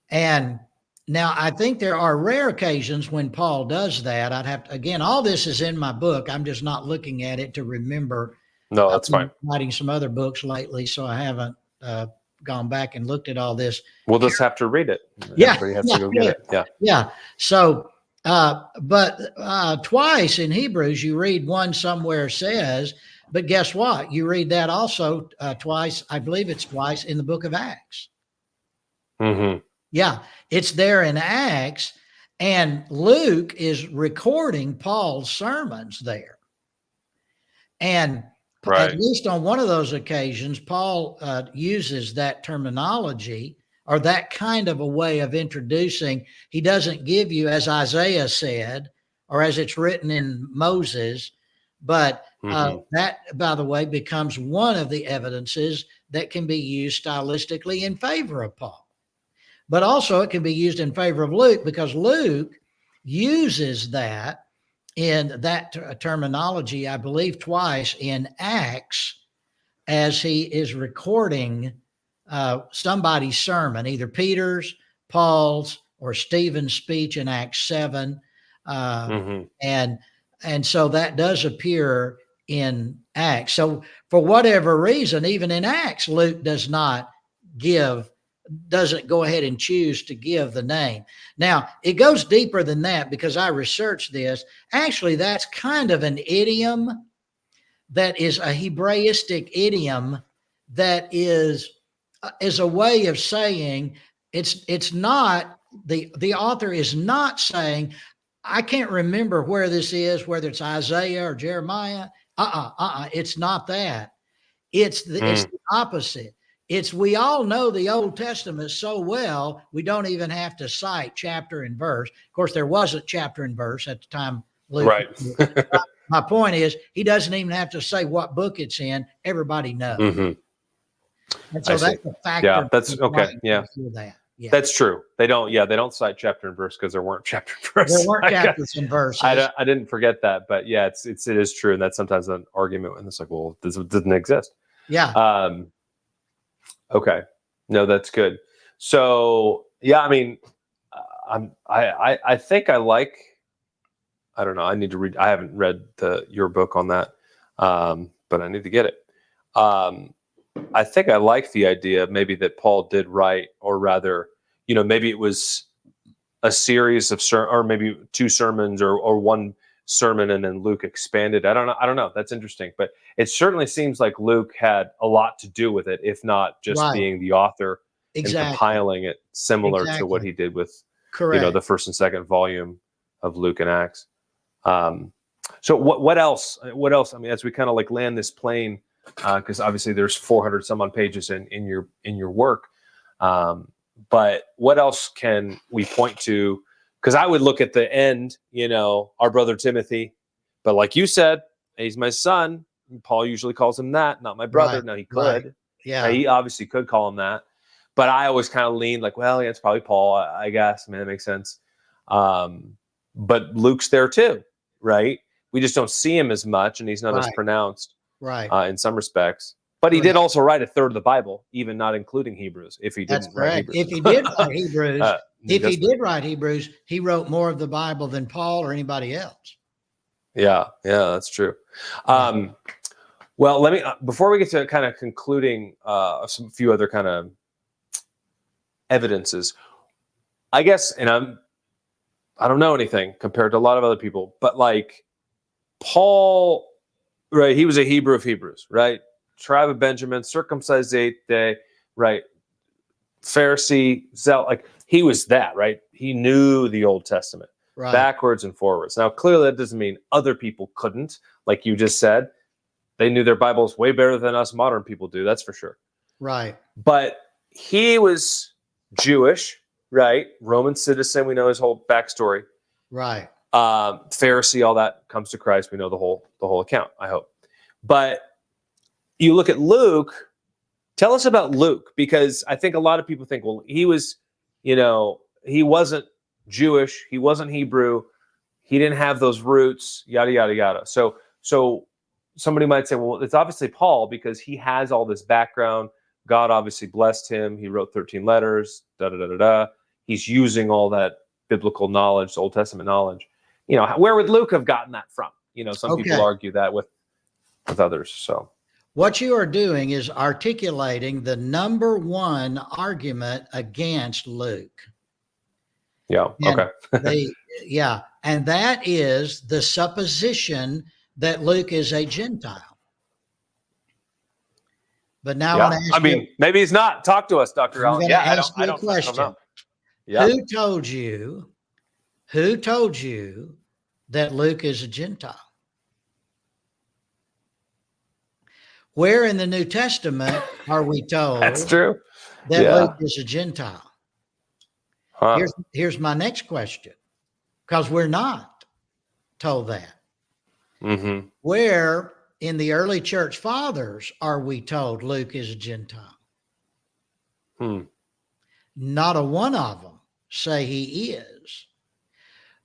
B: And now I think there are rare occasions when Paul does that. I'd have to, again, all this is in my book. I'm just not looking at it to remember.
A: No,
B: I've
A: that's
B: been
A: fine.
B: writing some other books lately, so I haven't gone back and looked at all this.
A: We'll just have to read it.
B: Yeah,
A: Everybody has to go get it.
B: Yeah. So, but twice in Hebrews, you read one somewhere says, but guess what? You read that also twice. I believe it's twice in the book of Acts.
A: Mm-hmm.
B: Yeah, it's there in Acts, and Luke is recording Paul's sermons there. And
A: Right.
B: at least on one of those occasions, Paul uses that terminology or that kind of a way of introducing. He doesn't give you, as Isaiah said, or as it's written in Moses, but that, by the way, becomes one of the evidences that can be used stylistically in favor of Paul. But also it can be used in favor of Luke, because Luke uses that in that terminology, I believe twice in Acts, as he is recording somebody's sermon, either Peter's, Paul's, or Stephen's speech in Acts 7. And so that does appear in Acts. So for whatever reason, even in Acts, Luke doesn't go ahead and choose to give the name. Now, it goes deeper than that, because I researched this. Actually, that's kind of an idiom that is a Hebraistic idiom that is a way of saying it's not, the author is not saying, I can't remember where this is, whether it's Isaiah or Jeremiah. It's not that. It's the opposite. We all know the Old Testament so well, we don't even have to cite chapter and verse. Of course, there wasn't chapter and verse at the time Luke.
A: Right.
B: My point is, he doesn't even have to say what book it's in. Everybody knows. And so that's a factor.
A: Yeah, that's okay. Yeah.
B: That. Yeah.
A: That's true. They don't cite chapter and verse because there weren't chapter and verse.
B: There weren't chapters and verses.
A: I didn't forget that, but yeah, it is true, and that's sometimes an argument when it's like, well, this didn't exist.
B: Yeah.
A: Okay. No, that's good. So yeah, I mean, I think I like. I don't know. I need to read. I haven't read your book on that, but I need to get it. I think I like the idea maybe that Paul did write, or rather, maybe it was a series of or maybe two sermons or one sermon, and then Luke expanded. I don't know. That's interesting, but it certainly seems like Luke had a lot to do with it, if not just being the author and compiling it, similar to what he did with, the first and second volume of Luke and Acts. So what else? What else? I mean, as we kind of like land this plane, because obviously there's 400 some odd pages in your work. But what else can we point to? Because I would look at the end, our brother Timothy, but like you said, he's my son. Paul usually calls him that, not my brother. Now he could,
B: yeah,
A: he obviously could call him that, but I always kind of lean like, well, yeah, it's probably Paul, I guess. I mean, that makes sense. But Luke's there too, right? We just don't see him as much, and he's not as pronounced, in some respects. But he did also write a third of the Bible, even not including Hebrews. If he didn't write Hebrews,
B: if he did write Hebrews, he did write Hebrews, he wrote more of the Bible than Paul or anybody else.
A: Yeah, that's true. Well, let me before we get to kind of concluding some few other kind of evidences, I guess, and I don't know anything compared to a lot of other people, but like Paul, right? He was a Hebrew of Hebrews, right? Tribe of Benjamin, circumcised 8th day, right? Pharisee, zealot, like he was that, right? He knew the Old Testament
B: Right.
A: backwards and forwards. Now, clearly that doesn't mean other people couldn't, like you just said. They knew their Bibles way better than us modern people do, that's for sure.
B: Right.
A: But he was Jewish, right? Roman citizen, we know his whole backstory.
B: Right.
A: Pharisee, all that comes to Christ. We know the whole account, I hope. But you look at Luke. Tell us about Luke, because I think a lot of people think, well, he was, he wasn't Jewish, he wasn't Hebrew, he didn't have those roots, yada yada yada. So somebody might say, well, it's obviously Paul because he has all this background. God obviously blessed him. He wrote 13 letters. Da da da da da. He's using all that biblical knowledge, Old Testament knowledge. Where would Luke have gotten that from? Some people argue that with others. So
B: what you are doing is articulating the number one argument against Luke.
A: Yeah.
B: And
A: Okay.
B: and that is the supposition that Luke is a Gentile. But now
A: maybe he's not. Talk to us, Dr. Allen.
B: Yeah,
A: I don't know. Yeah.
B: Who told you that Luke is a Gentile? Where in the New Testament are we told
A: that's true
B: that Luke is a Gentile?
A: Huh.
B: Here's my next question, because we're not told that.
A: Mm-hmm.
B: Where in the early church fathers are we told Luke is a Gentile? Not a one of them say he is,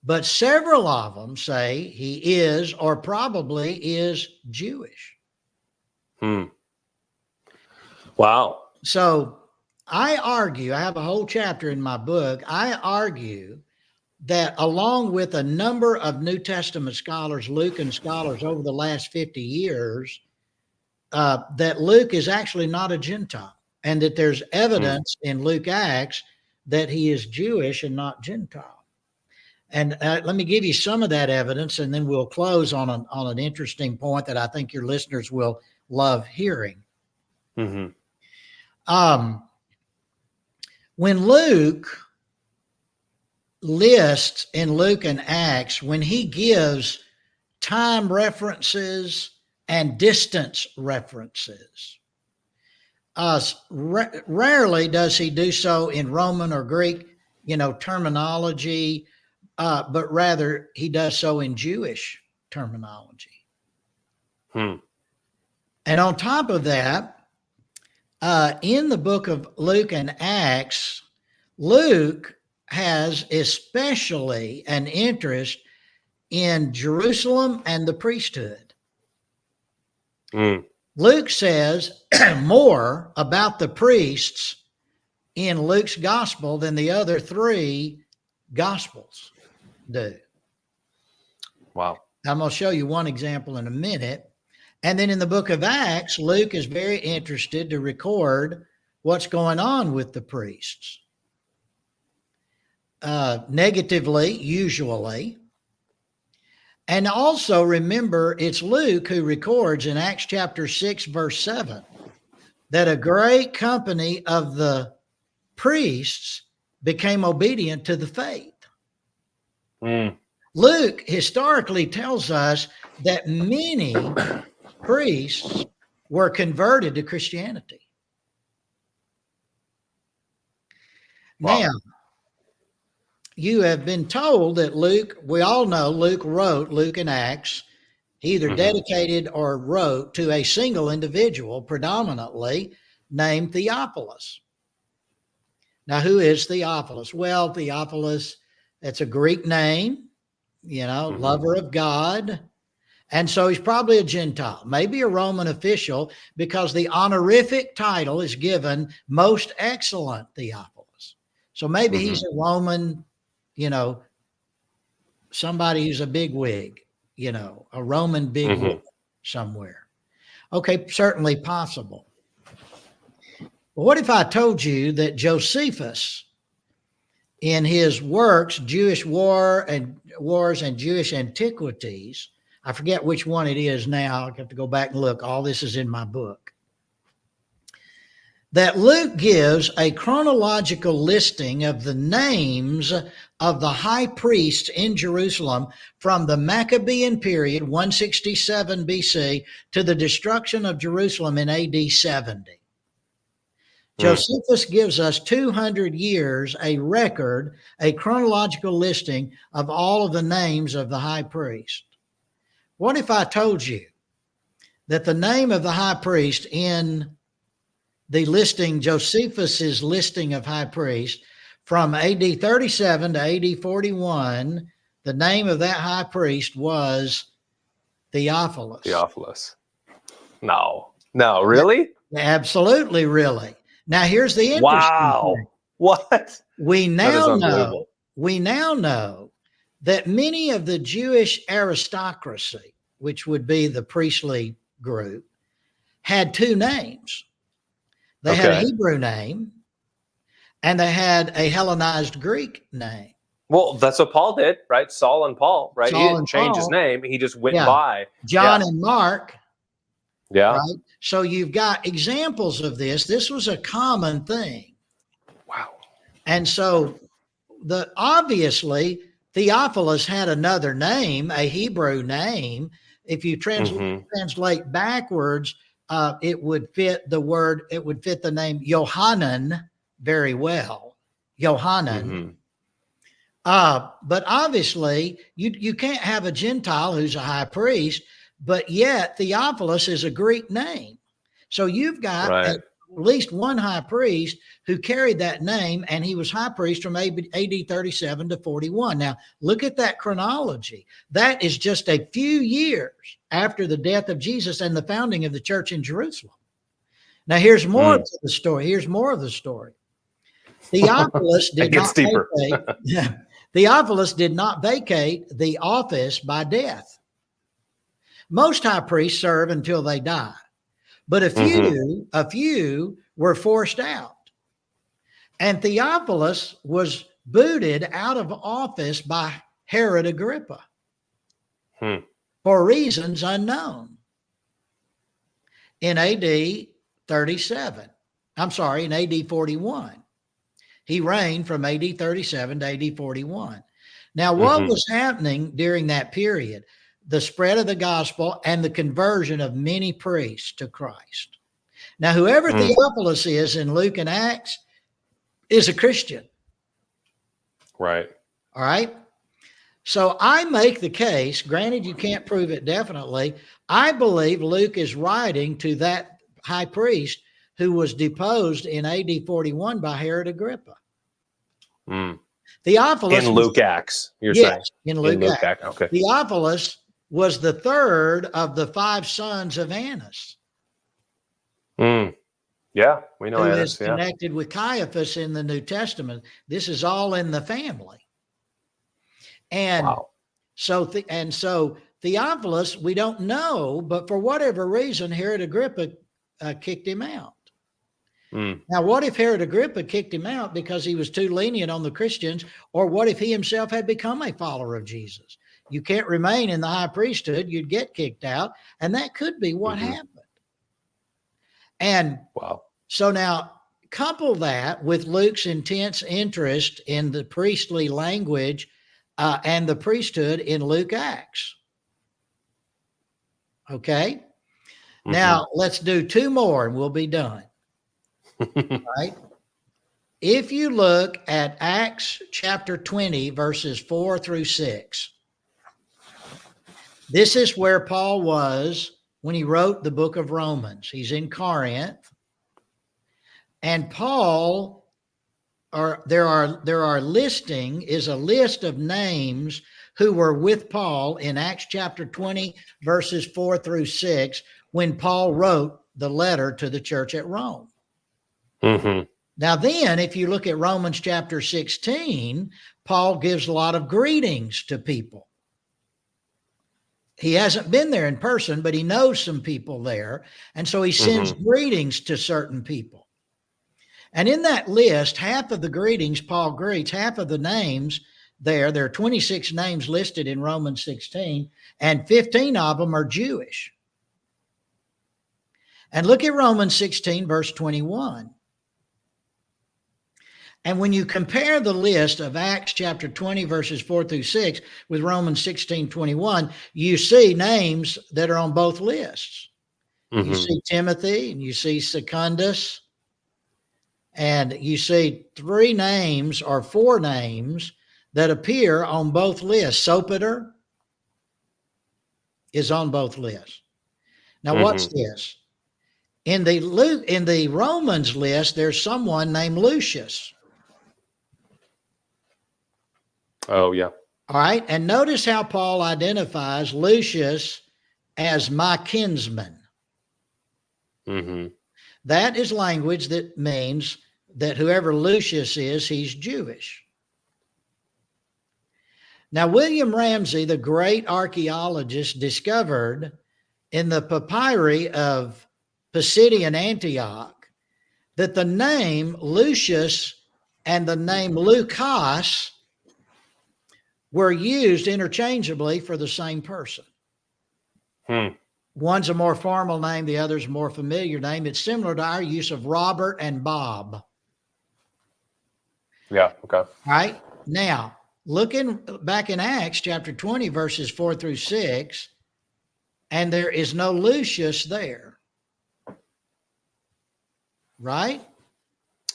B: but several of them say he is or probably is Jewish.
A: Wow.
B: So I argue, I have a whole chapter in my book, I argue that along with a number of New Testament scholars, Lucan scholars over the last 50 years, that Luke is actually not a Gentile, and that there's evidence in Luke Acts that he is Jewish and not Gentile. And let me give you some of that evidence, and then we'll close on an interesting point that I think your listeners will love hearing.
A: Mm-hmm.
B: When Luke lists in Luke and Acts, when he gives time references and distance references, rarely does he do so in Roman or Greek, terminology, but rather he does so in Jewish terminology. And on top of that, in the book of Luke and Acts, Luke has especially an interest in Jerusalem and the priesthood. Luke says more about the priests in Luke's gospel than the other three gospels do.
A: Wow.
B: I'm going to show you one example in a minute. And then in the book of Acts, Luke is very interested to record what's going on with the priests. Negatively, usually. And also remember, it's Luke who records in Acts chapter 6, verse 7, that a great company of the priests became obedient to the faith. Luke historically tells us that many priests were converted to Christianity. Wow. Now, you have been told that Luke, we all know Luke wrote Luke and Acts, either dedicated or wrote to a single individual, predominantly named Theophilus. Now, who is Theophilus? Well, Theophilus, it's a Greek name, lover of God. And so he's probably a Gentile, maybe a Roman official, because the honorific title is given Most Excellent Theophilus. So maybe he's a Roman, somebody who's a bigwig, a Roman bigwig somewhere. Okay, certainly possible. But what if I told you that Josephus, in his works, Jewish Wars and Jewish Antiquities, I forget which one it is now. I have to go back and look. All this is in my book. that Luke gives a chronological listing of the names of the high priests in Jerusalem from the Maccabean period, 167 BC, to the destruction of Jerusalem in AD 70. Josephus gives us 200 years, a record, a chronological listing of all of the names of the high priest. What if I told you that the name of the high priest in the listing, Josephus's listing of high priests, from AD 37 to AD 41, the name of that high priest was Theophilus.
A: Theophilus. No, really?
B: Absolutely, really. Now, here's the interesting thing.
A: What?
B: We now know that many of the Jewish aristocracy, which would be the priestly group, had two names. They had a Hebrew name and they had a Hellenized Greek name.
A: Well, that's what Paul did, right? Saul and Paul, right?
B: Saul
A: he didn't change his name. He just went by.
B: John and Mark.
A: Yeah.
B: Right? So you've got examples of this. This was a common thing.
A: Wow.
B: And so obviously Theophilus had another name, a Hebrew name. If you translate backwards, it would fit the name Yohanan very well. Yohanan. But obviously you can't have a Gentile who's a high priest, but yet Theophilus is a Greek name. So you've got at least one high priest who carried that name, and he was high priest from AD 37 to 41. Now, look at that chronology. That is just a few years after the death of Jesus and the founding of the church in Jerusalem. Now, here's more of the story. Here's more of the story. Theophilus did not vacate. Theophilus did not vacate the office by death. Most high priests serve until they die, but a few were forced out. And Theophilus was booted out of office by Herod Agrippa for reasons unknown in AD 37. I'm sorry, in AD 41. He reigned from AD 37 to AD 41. Now, what was happening during that period? The spread of the gospel and the conversion of many priests to Christ. Now, whoever Theophilus is in Luke and Acts is a Christian.
A: Right.
B: All right. So I make the case, granted you can't prove it definitely, I believe Luke is writing to that high priest who was deposed in AD 41 by Herod Agrippa. Theophilus
A: in Luke Acts, you're saying?
B: In Luke Acts.
A: Okay.
B: Theophilus was the third of the 5 sons of Annas.
A: Yeah, we know
B: who
A: Annas.
B: is connected with Caiaphas in the New Testament. This is all in the family. And so Theophilus, we don't know, but for whatever reason, Herod Agrippa kicked him out. Now, what if Herod Agrippa kicked him out because he was too lenient on the Christians, or what if he himself had become a follower of Jesus? You can't remain in the high priesthood. You'd get kicked out, and that could be what happened. And so now couple that with Luke's intense interest in the priestly language and the priesthood in Luke Acts. Okay. Now let's do 2 more and we'll be done. Right. If you look at Acts chapter 20, verses 4 through 6, this is where Paul was when he wrote the book of Romans. He's in Corinth. And Paul, there are a list of names who were with Paul in Acts chapter 20, verses 4 through 6, when Paul wrote the letter to the church at Rome. Now then, if you look at Romans chapter 16, Paul gives a lot of greetings to people. He hasn't been there in person, but he knows some people there. And so he sends greetings to certain people. And in that list, half of the greetings Paul greets, half of the names there are 26 names listed in Romans 16, and 15 of them are Jewish. And look at Romans 16, verse 21. And when you compare the list of Acts chapter 20, verses 4 through 6 with Romans 16:21, you see names that are on both lists. You see Timothy and you see Secundus, and you see 3 names or 4 names that appear on both lists. Sopater is on both lists. Now, what's this? In the Romans list, there's someone named Lucius.
A: Oh, yeah.
B: All right. And notice how Paul identifies Lucius as my kinsman. That is language that means that whoever Lucius is, he's Jewish. Now, William Ramsay, the great archaeologist, discovered in the papyri of Pisidian Antioch that the name Lucius and the name Lucas were used interchangeably for the same person. One's a more formal name, the other's a more familiar name. It's similar to our use of Robert and Bob.
A: Yeah, okay.
B: All right. Now, looking back in Acts chapter 20, verses 4 through 6, and there is no Lucius there. Right?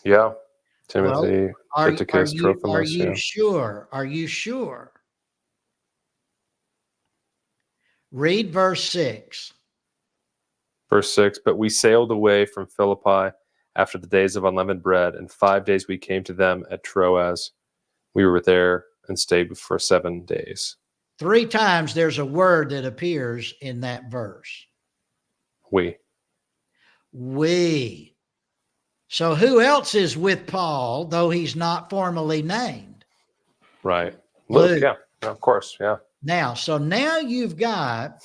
A: Yeah. Timothy,
B: well,
A: Tychicus, Trophimus.
B: Are you sure? Are you sure? Read verse 6.
A: Verse 6, but we sailed away from Philippi after the days of unleavened bread, and 5 days we came to them at Troas. We were there and stayed for 7 days.
B: 3 times there's a word that appears in that verse.
A: We.
B: So who else is with Paul, though he's not formally named?
A: Right. Luke, yeah, of course, yeah.
B: Now you've got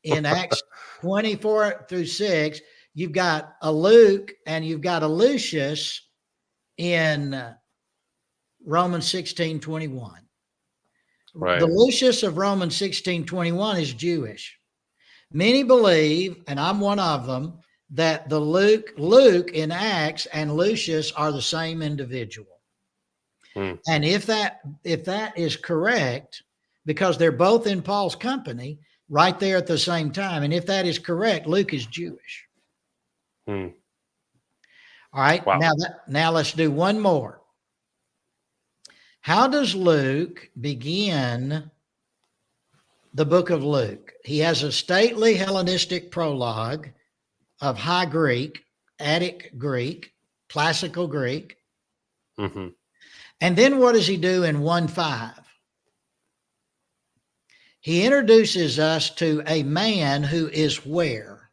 B: in Acts 24 through 6, you've got a Luke and you've got a Lucius in Romans 16:21.
A: Right.
B: The Lucius of Romans 16:21 is Jewish. Many believe, and I'm one of them, that the Luke in Acts and Lucius are the same individual. And if that is correct, because they're both in Paul's company right there at the same time, and if that is correct, Luke is Jewish. All right.
A: Wow.
B: Now let's do one more. How does Luke begin the book of Luke? He has a stately Hellenistic prologue of High Greek, Attic Greek, Classical Greek. And then what does he do in 1:5? He introduces us to a man who is where?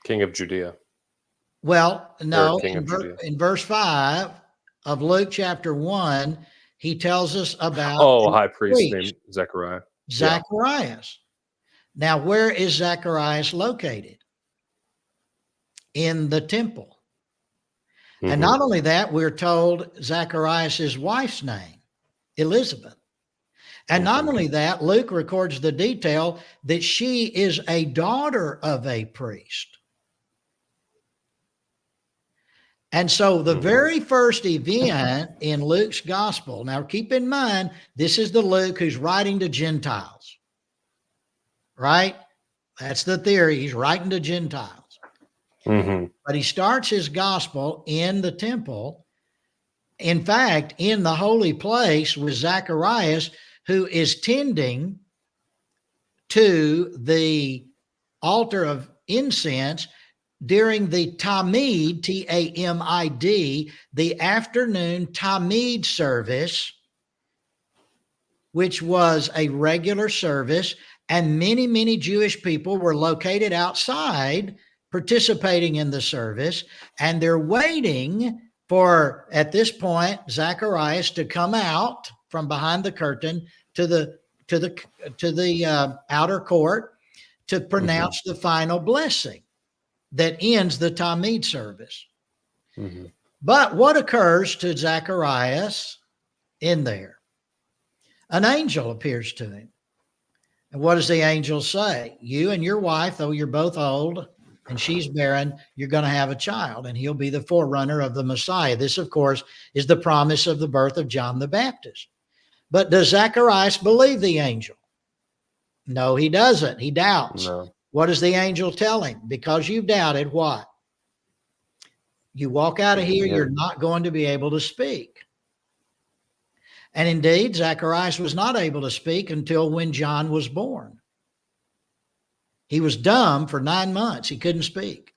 A: King of Judea.
B: Well, no, in verse 5 of Luke chapter 1, he tells us about
A: a high priest named Zechariah.
B: Zacharias. Now, where is Zacharias located? In the temple. And not only that, we're told Zacharias' wife's name, Elizabeth. And not only that, Luke records the detail that she is a daughter of a priest. And so the very first event in Luke's gospel, now keep in mind, this is the Luke who's writing to Gentiles, right? That's the theory. He's writing to Gentiles. But he starts his gospel in the temple. In fact, in the holy place with Zacharias, who is tending to the altar of incense during the Tamid, Tamid, the afternoon Tamid service, which was a regular service, and many, many Jewish people were located outside participating in the service, and they're waiting for, at this point, Zacharias to come out from behind the curtain to the outer court to pronounce the final blessing that ends the Tamid service. But what occurs to Zacharias in there? An angel appears to him. And what does the angel say? You and your wife, though you're both old, and she's barren, you're going to have a child, and he'll be the forerunner of the Messiah. This, of course, is the promise of the birth of John the Baptist. But does Zacharias believe the angel? No, he doesn't. He doubts.
A: No.
B: What does the angel tell him? Because you've doubted, what? You walk out of here, you're not going to be able to speak. And indeed, Zacharias was not able to speak until when John was born. He was dumb for 9 months. He couldn't speak.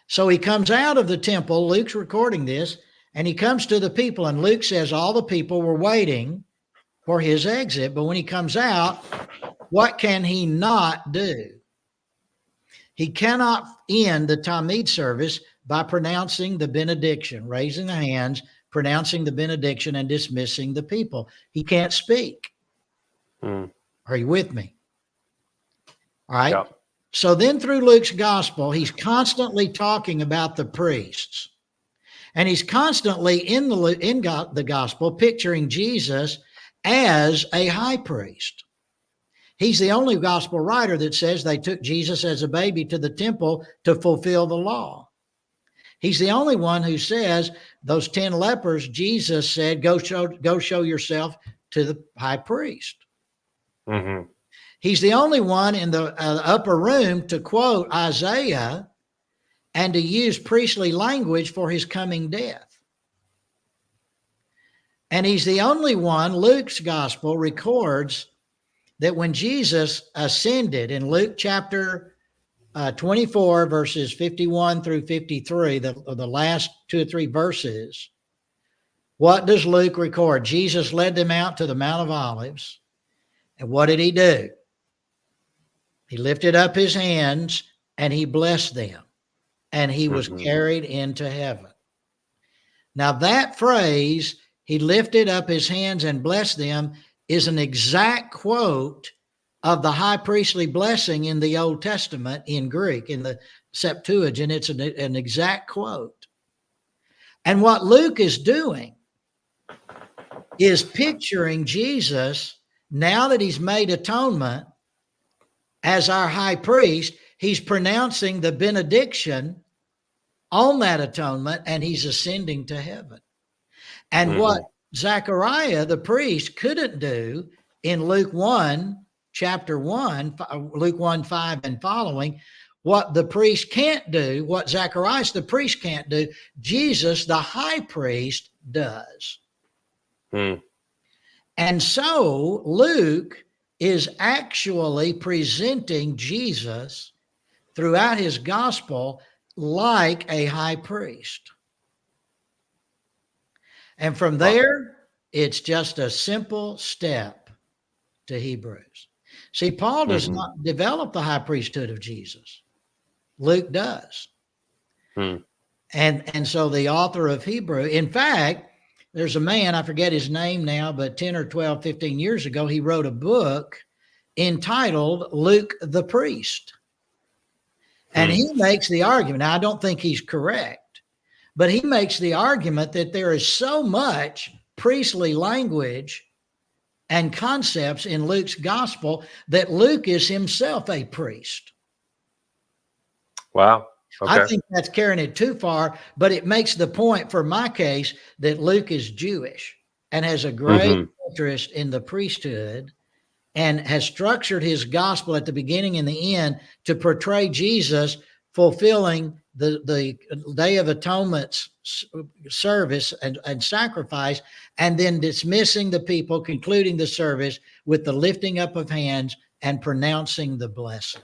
B: So he comes out of the temple. Luke's recording this, and he comes to the people, and Luke says all the people were waiting for his exit. But when he comes out, what can he not do? He cannot end the Talmud service by pronouncing the benediction, raising the hands, pronouncing the benediction, and dismissing the people. He can't speak. Are you with me? All right. Yeah. So then through Luke's gospel, he's constantly talking about the priests. And he's constantly in the gospel picturing Jesus as a high priest. He's the only gospel writer that says they took Jesus as a baby to the temple to fulfill the law. He's the only one who says those 10 lepers, Jesus said, go show yourself to the high priest. Mm-hmm. He's the only one in the upper room to quote Isaiah and to use priestly language for his coming death. And he's the only one, Luke's gospel records that when Jesus ascended in Luke chapter 24, verses 51 through 53, the last 2 or 3 verses, what does Luke record? Jesus led them out to the Mount of Olives. And what did he do? He lifted up his hands and he blessed them, and he was carried into heaven. Now that phrase, he lifted up his hands and blessed them, is an exact quote of the high priestly blessing in the Old Testament in Greek, in the Septuagint. It's an exact quote. And what Luke is doing is picturing Jesus, now that he's made atonement as our high priest, he's pronouncing the benediction on that atonement, and he's ascending to heaven. And what Zechariah, the priest, couldn't do in Luke 1, chapter 1, Luke 1, 5 and following, what the priest can't do, what Zacharias, the priest, can't do, Jesus, the high priest, does. And so Luke is actually presenting Jesus throughout his gospel like a high priest. And from there, it's just a simple step to Hebrews. See, Paul does not develop the high priesthood of Jesus. Luke does. And so the author of Hebrew, in fact, there's a man, I forget his name now, but 10 or 12, 15 years ago, he wrote a book entitled Luke the Priest. And he makes the argument, now I don't think he's correct, but he makes the argument that there is so much priestly language and concepts in Luke's gospel that Luke is himself a priest.
A: Wow. Okay.
B: I think that's carrying it too far, but it makes the point for my case that Luke is Jewish and has a great interest in the priesthood and has structured his gospel at the beginning and the end to portray Jesus fulfilling the Day of Atonement's service and sacrifice, and then dismissing the people, concluding the service with the lifting up of hands and pronouncing the blessing.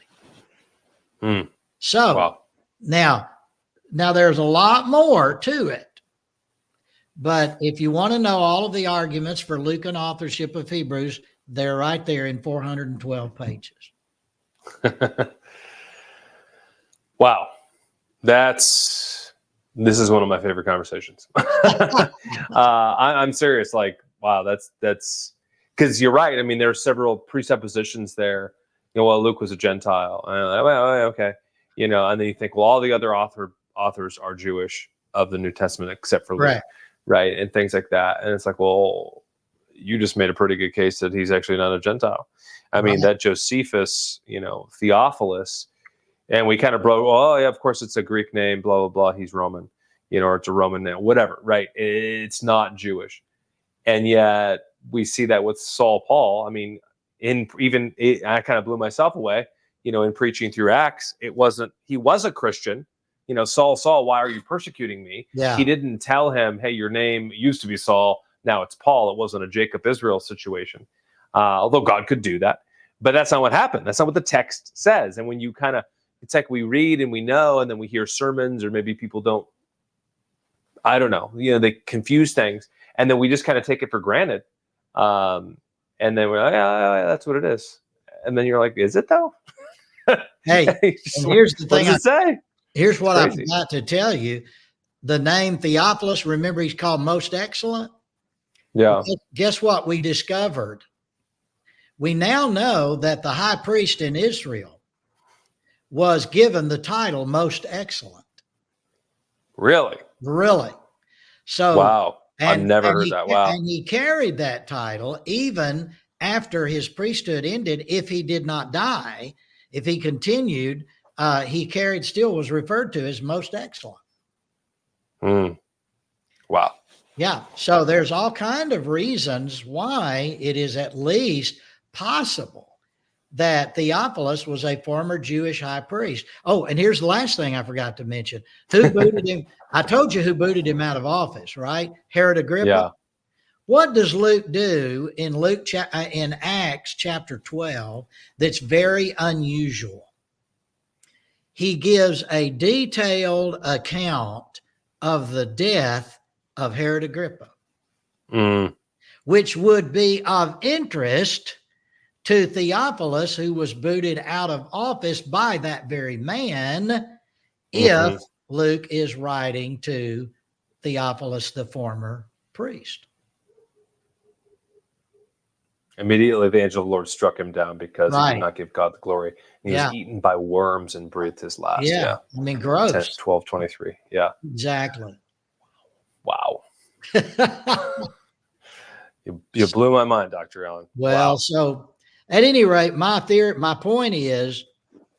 B: So wow. Now there's a lot more to it. But if you want to know all of the arguments for Lucan authorship of Hebrews, they're right there in 412 pages.
A: Wow. This is one of my favorite conversations. I'm serious. Like, wow, that's because you're right. I mean, there are several presuppositions there. You know, well, Luke was a Gentile. Well, okay. You know, and then you think, well, all the other authors are Jewish of the New Testament except for Luke, right? And things like that. And it's like, well, you just made a pretty good case that he's actually not a Gentile. I mean, that Josephus, you know, Theophilus, And we kind of oh yeah, of course it's a Greek name, blah, blah, blah. He's Roman, or it's a Roman name, whatever, right? It's not Jewish. And yet we see that with Saul Paul. I mean, I kind of blew myself away, in preaching through Acts. He was a Christian, Saul, Saul, why are you persecuting me?
B: Yeah.
A: He didn't tell him, hey, your name used to be Saul, now it's Paul. It wasn't a Jacob Israel situation. Although God could do that, but that's not what happened. That's not what the text says. And when you it's like we read and we know, and then we hear sermons, or maybe people don't, I don't know, they confuse things. And then we just kind of take it for granted. And then we're like, yeah, that's what it is. And then you're like, is it though?
B: Hey, and here's the thing.
A: What does it say?
B: Here's what I forgot to tell you. The name Theophilus, remember he's called Most Excellent?
A: Yeah.
B: Guess what we discovered? We now know that the high priest in Israel was given the title Most Excellent.
A: Really?
B: Really. So,
A: wow. I've never heard that. Wow.
B: And he carried that title even after his priesthood ended. If he did not die, if he continued, he still was referred to as Most Excellent.
A: Wow.
B: Yeah. So there's all kind of reasons why it is at least possible that Theophilus was a former Jewish high priest. Oh, and here's the last thing I forgot to mention. Who booted him? I told you who booted him out of office, right? Herod Agrippa.
A: Yeah.
B: What does Luke do in Acts chapter 12 that's very unusual? He gives a detailed account of the death of Herod Agrippa, which would be of interest to Theophilus, who was booted out of office by that very man, if Luke is writing to Theophilus, the former priest.
A: Immediately the angel of the Lord struck him down because he
B: Right.
A: did not give God the glory. He was eaten by worms and breathed his last.
B: Yeah. I mean, gross.
A: 10, 12:23. Yeah.
B: Exactly.
A: Wow. You blew my mind, Dr. Allen.
B: Well,
A: wow.
B: So at any rate, my point is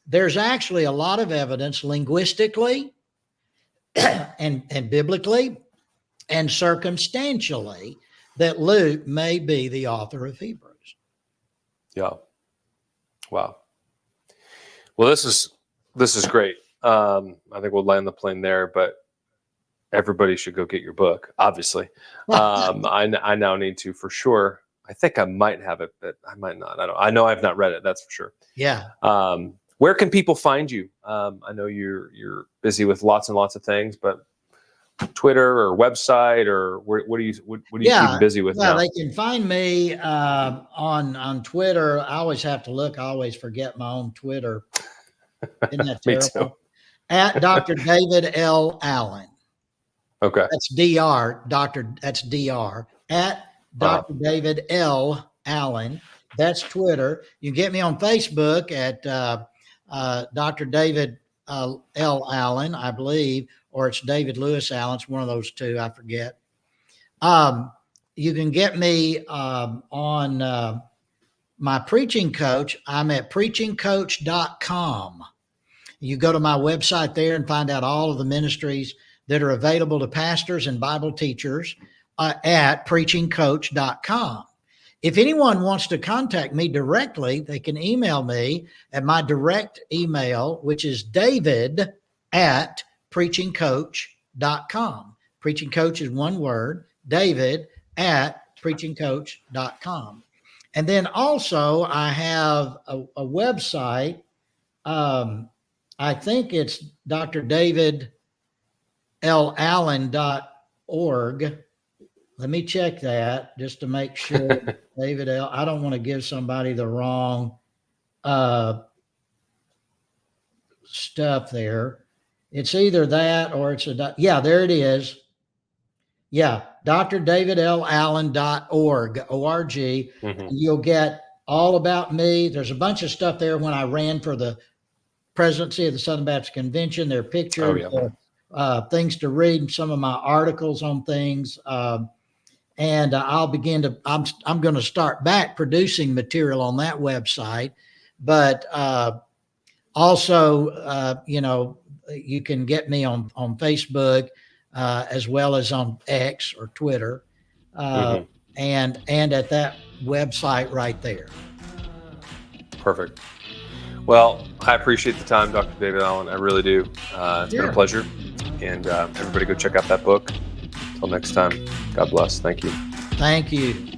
B: there's actually a lot of evidence linguistically and biblically and circumstantially that Luke may be the author of Hebrews.
A: Yeah. Wow. Well, this is great. I think we'll land the plane there, but everybody should go get your book, obviously. I now need to, for sure. I think I might have it, but I might not. I know I've not read it. That's for sure.
B: Yeah.
A: Where can people find you? I know you're busy with lots and lots of things, but Twitter or website, or what are you keep busy with now?
B: They can find me on Twitter. I always have to look. I always forget my own Twitter. Isn't that terrible?
A: Me too.
B: At Dr. David L. Allen.
A: Okay.
B: That's Dr. That's Dr. At Dr. David L. Allen. That's Twitter. You can get me on Facebook at Dr. David L. Allen, I believe, or it's David Lewis Allen. It's one of those two. I forget. You can get me on my preaching coach. I'm at preachingcoach.com. You go to my website there and find out all of the ministries that are available to pastors and Bible teachers at preachingcoach.com. If anyone wants to contact me directly, they can email me at my direct email, which is david@preachingcoach.com. Preaching Coach is one word, david@preachingcoach.com. And then also I have a website. I think it's drdavidlallen.org. Let me check that just to make sure. David L. I don't want to give somebody the wrong stuff there. It's either that or it's there it is. Yeah, drdavidlallen.org, O-R-G. You'll get all about me. There's a bunch of stuff there when I ran for the presidency of the Southern Baptist Convention. There are pictures, things to read, and some of my articles on things. And I'm going to start back producing material on that website. But Also, you can get me on Facebook as well as on X or Twitter,
A: Mhm.
B: and at that website right there.
A: Perfect. Well, I appreciate the time, Dr. David Allen. I really do. It's been a
B: Sure.
A: pleasure. And everybody go check out that book. Until next time, God bless. Thank you.
B: Thank you.